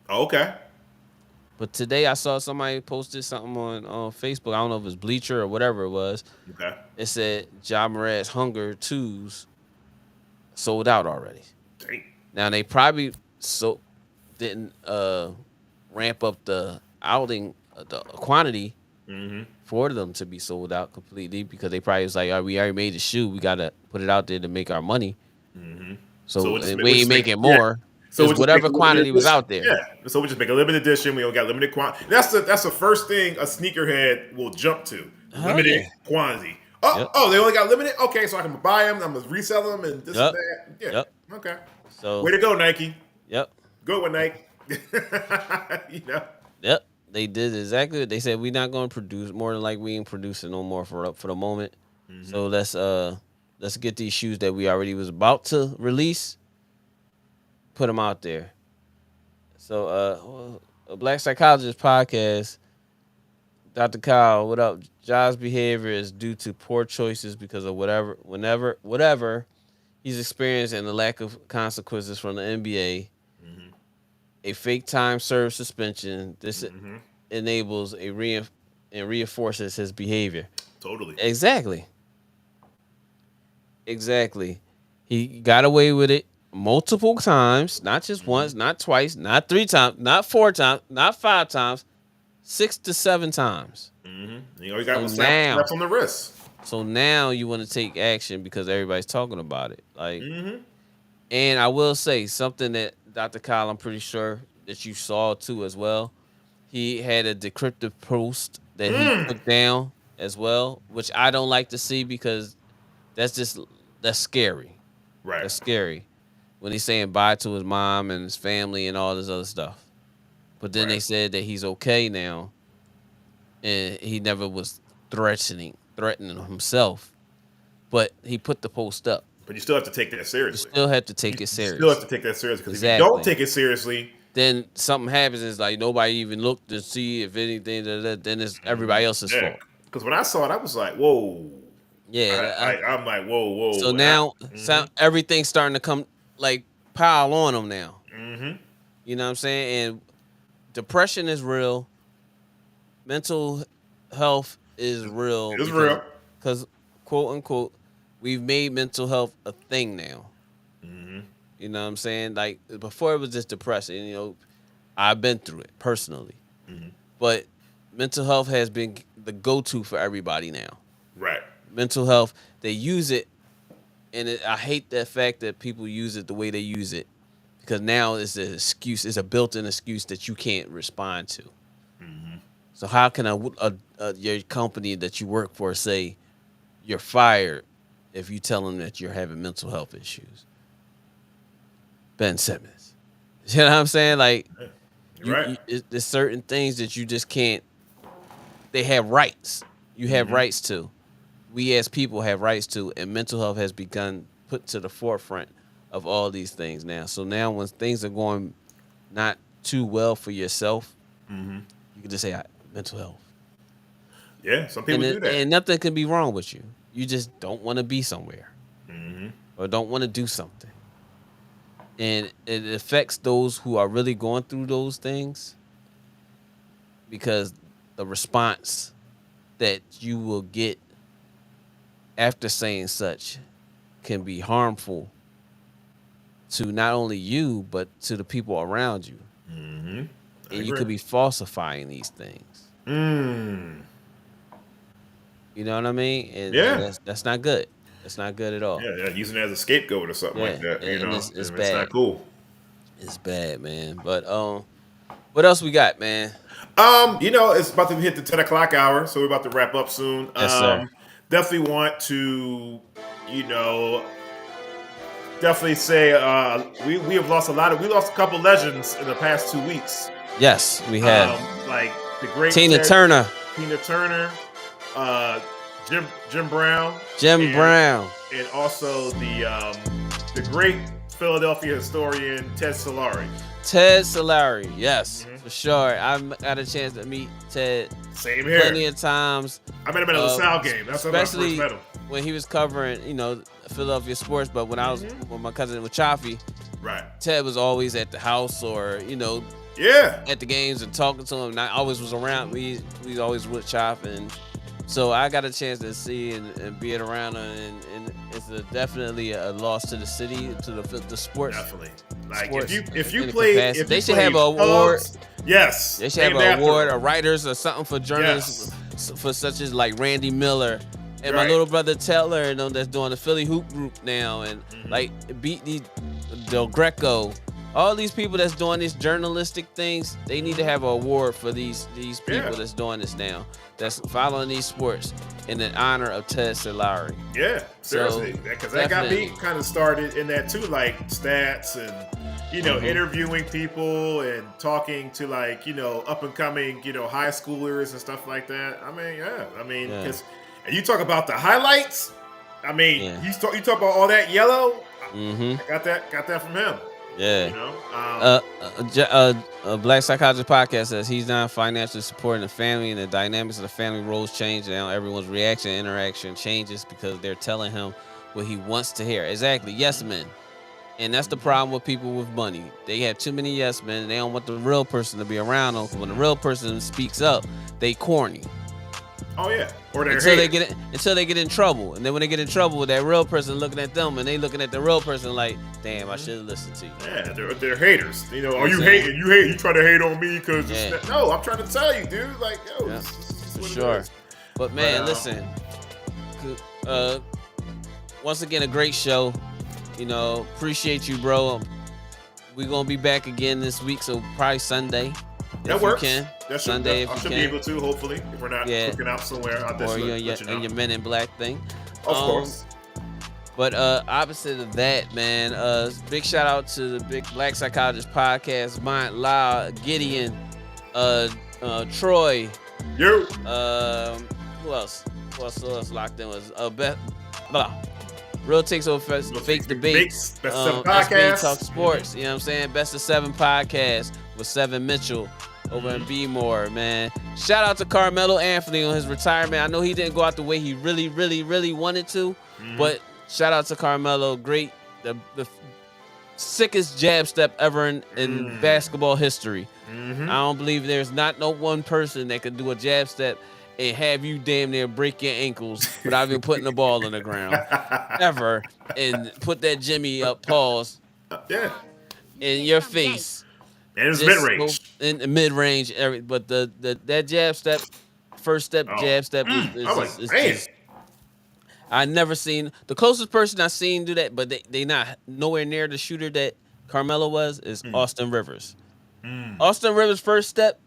Okay. But today I saw somebody posted something on Facebook. I don't know if it was Bleacher or whatever it was. Okay. It said Ja Morant's Hunger 2s sold out already. Dang. Now they probably didn't ramp up the outing the quantity Mm-hmm. for them to be sold out completely because they probably was like, "All right, we already made the shoe. We gotta put it out there to make our money." Mm-hmm. So we'll we ain't making more. So It's we'll just make whatever a limited quantity was edition. out there. Yeah. So we just make a limited edition. We only got limited quantity. That's the first thing a sneakerhead will jump to. Hell Limited yeah. quantity. Yep. Oh, they only got limited? Okay, so I can buy them, I'm gonna resell them and this Yep. and that. Yeah. Yep. Okay. So Way to go, Nike. yep. Good one, Nike. You know. Yep. They did exactly what they said. We're not gonna produce more than like we ain't producing no more for the moment. So let's get these shoes that we already was about to release, put them out there. So a Black Psychologist podcast. Dr. Kyle, what up? Ja's behavior is due to poor choices because of whatever he's experienced and the lack of consequences from the NBA. A fake time served suspension. This enables and reinforces his behavior. Totally. Exactly. He got away with it multiple times, not just once, not twice, not 3 times, not 4 times, not 5 times, 6 to 7 times. Mm-hmm. You always got slaps on the wrist. So now you want to take action because everybody's talking about it. Like, and I will say something that Dr. Kyle, I'm pretty sure that you saw too as well. He had a decryptive post that he took down as well, which I don't like to see because that's scary. Right. That's scary when he's saying bye to his mom and his family and all this other stuff. But then they said that he's okay now, and he never was threatening himself. But he put the post up. But you still have to take that seriously. You still have to take it serious. You still have to take that seriously because if Exactly. you don't take it seriously, then something happens. And it's like nobody even looked to see if anything. Then it's everybody else's fault. Because when I saw it, I was like, "Whoa." Yeah, I'm like, "Whoa." So now, everything's starting to come like pile on him now. Mm-hmm. You know what I'm saying? And depression is real. Mental health is real. It's real. Because, quote unquote, we've made mental health a thing now. Mm-hmm. You know what I'm saying? Like, before it was just depressing. You know, I've been through it personally. Mm-hmm. But mental health has been the go-to for everybody now. Right. Mental health, they use it. And I hate the fact that people use it the way they use it. Because now it's an excuse. It's a built-in excuse that you can't respond to. Mm-hmm. So how can your company that you work for say you're fired if you tell them that you're having mental health issues? Ben Simmons. You know what I'm saying? Like, there's certain things that you just can't. They have rights. You have rights to. We as people have rights to, and mental health has begun put to the forefront of all these things now. So now when things are going not too well for yourself, you can just say mental health. Yeah, some people do that. And nothing can be wrong with you. You just don't want to be somewhere or don't want to do something. And it affects those who are really going through those things because the response that you will get after saying such can be harmful to not only you, but to the people around you. Mm-hmm. And you could be falsifying these things. You know what I mean? And that's not good. That's not good at all. Yeah, using it as a scapegoat or something like that. You know, it's bad. It's not cool. It's bad, man. But what else we got, man? You know, it's about to hit the 10 o'clock hour, so we're about to wrap up soon. Yes, sir. Definitely want to, you know, definitely say we have lost we lost a couple legends in the past 2 weeks. Yes, we have. Like the great Tina Turner, Jim Brown, Brown, and also the great Philadelphia historian Ted Solari. Yes, for sure. I've got a chance to meet Ted. Same here. Plenty of times. I met him at a LaSalle game. That's when I first met him. When he was covering, you know, Philadelphia sports. But when I was with my cousin with Chaffee, right, Ted was always at the house or, you know, at the games and talking to him. And I always was around. We always with Chaffee, and so I got a chance to see and be around him, and it's definitely a loss to the city, to the sports. Definitely. Like sports if you in play, they should have an award. Yes. They should have named an after award, him. or writers, or something for journalists, for such as like Randy Miller and my Right. little brother Taylor and them that's doing the Philly Hoop Group now, and like beat Del Greco. All these people that's doing these journalistic things, they need to have an award for these people that's doing this now, that's following these sports in the honor of Ted Lowry. Yeah, seriously, because that got me kind of started in that too, like stats and interviewing people and talking to like up and coming high schoolers and stuff like that. I mean, because and you talk about the highlights. I mean, you talk about all that yellow. I got that from him. Yeah. Black Psychologist Podcast says he's not financially supporting the family, and the dynamics of the family roles change. Now everyone's reaction and interaction changes because they're telling him what he wants to hear. Exactly. Yes men. And that's the problem with people with money. They have too many yes men, and they don't want the real person to be around them. When the real person speaks up, they corny. Oh yeah, or they're until they get in trouble, and then when they get in trouble, that real person looking at them, and they looking at the real person like, damn, I should have listened to you. Yeah, they're haters. Are you hating? You hate? You try to hate on me because no, I'm trying to tell you, dude. Like, yo, this is for what sure. it is. But man, listen. Once again, a great show. Appreciate you, bro. We're gonna be back again this week, so probably Sunday. That works. Can. Sunday, I should be able to, hopefully, if we're not cooking out somewhere. Or your Men in Black thing. Of course. But opposite of that, man, big shout out to the Big Black Psychologist Podcast, Mont Lau, Gideon, Troy. You. Who else? Who else locked in was Beth? Real Takes Over Fake Debates. Best of 7 Podcast. Talk Sports. You know what I'm saying? Best of 7 Podcast with 7 Mitchell over in B-More, man. Shout out to Carmelo Anthony on his retirement. I know he didn't go out the way he really, really, really wanted to, but shout out to Carmelo. Great. The sickest jab step ever in basketball history. I don't believe there's not no one person that could do a jab step and have you damn near break your ankles without even putting the ball on the ground ever, and put that Jimmy up, pause, in your face. And it's mid-range. In mid-range, but that jab step, first step jab step is I never seen the closest person I seen do that, but they not nowhere near the shooter that Carmelo was is Austin Rivers. Austin Rivers' first step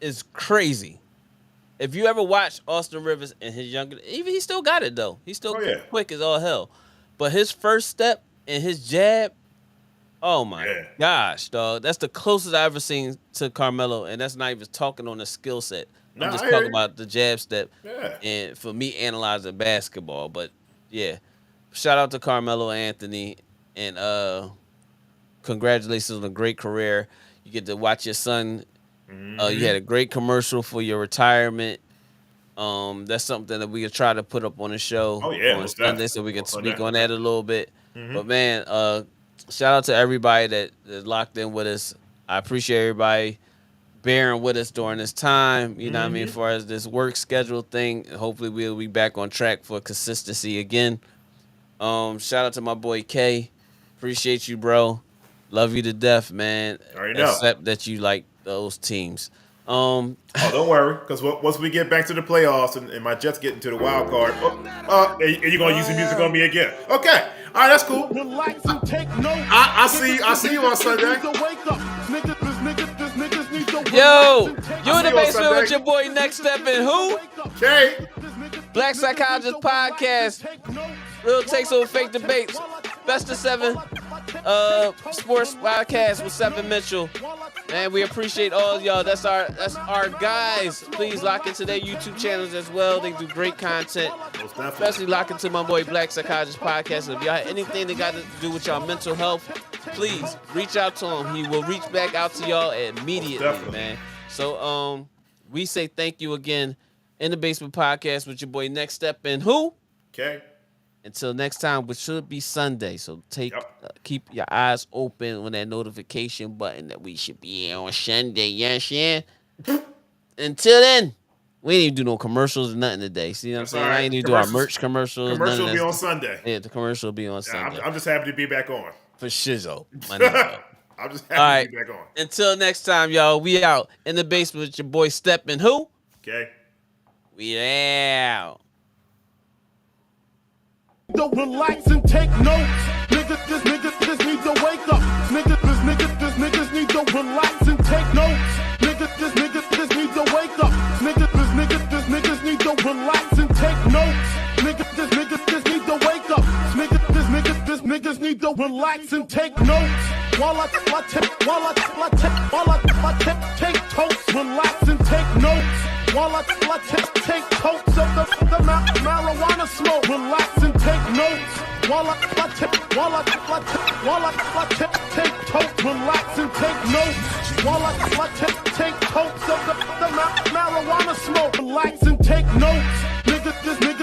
is crazy. If you ever watch Austin Rivers and his younger, even he still got it though. He's still quick as all hell. But his first step and his jab, oh my gosh, dog. That's the closest I ever seen to Carmelo, and that's not even talking on the skill set. I'm just talking about the jab step and for me analyzing basketball. But yeah, shout out to Carmelo Anthony, and congratulations on a great career. You get to watch your son. You had a great commercial for your retirement. That's something that we could try to put up on the show on Sunday, so we can speak on that a little bit. But man, shout out to everybody that locked in with us. I appreciate everybody bearing with us during this time. You know what I mean? As far as this work schedule thing, hopefully we'll be back on track for consistency again. Shout out to my boy K. Appreciate you, bro. Love you to death, man. Except that you like those teams. Don't worry, because once we get back to the playoffs and my Jets get into the wild card, and you're gonna use the music on me again. Okay, all right, that's cool. Relax and take notes. I see you on Sunday. Yo, you in the basement with your boy Next Step and who? Okay. Black Psychologist Podcast. Real Takes Over Fake Debates. Best of 7 sports podcast with 7 Mitchell. Man, we appreciate all of y'all. That's our guys. Please lock into their YouTube channels as well. They do great content. Especially lock into my boy Black Psychologist Podcast. And if y'all have anything that got to do with y'all mental health, please reach out to him. He will reach back out to y'all immediately, man. So we say thank you again. In the Basement Podcast with your boy Next Step and who? Okay. Until next time, which should be Sunday. So keep your eyes open on that notification button that we should be on Sunday. Yes, yeah. Until then, we ain't even do no commercials or nothing today. See what I'm saying? I ain't even do our merch commercials. Commercial will be on Sunday. Yeah, the commercial will be on Sunday. I'm just happy to be back on. For shizzle. My nigga. I'm just All happy right. to be back on. Until next time, y'all. We out in the basement with your boy Step and who? Okay. We out. Don't relax and take notes. Niggas need to wake up. Niggas need to relax and take notes. Niggas need to wake up. Niggas need to relax and take notes. Niggas need to wake up. Niggas need to relax and take notes. While I take totes, relax and take notes. While I take totes of the marijuana smoke, relax and take notes. While I take totes, relax and take notes. While I take totes of the marijuana smoke, relax and take notes. Niggas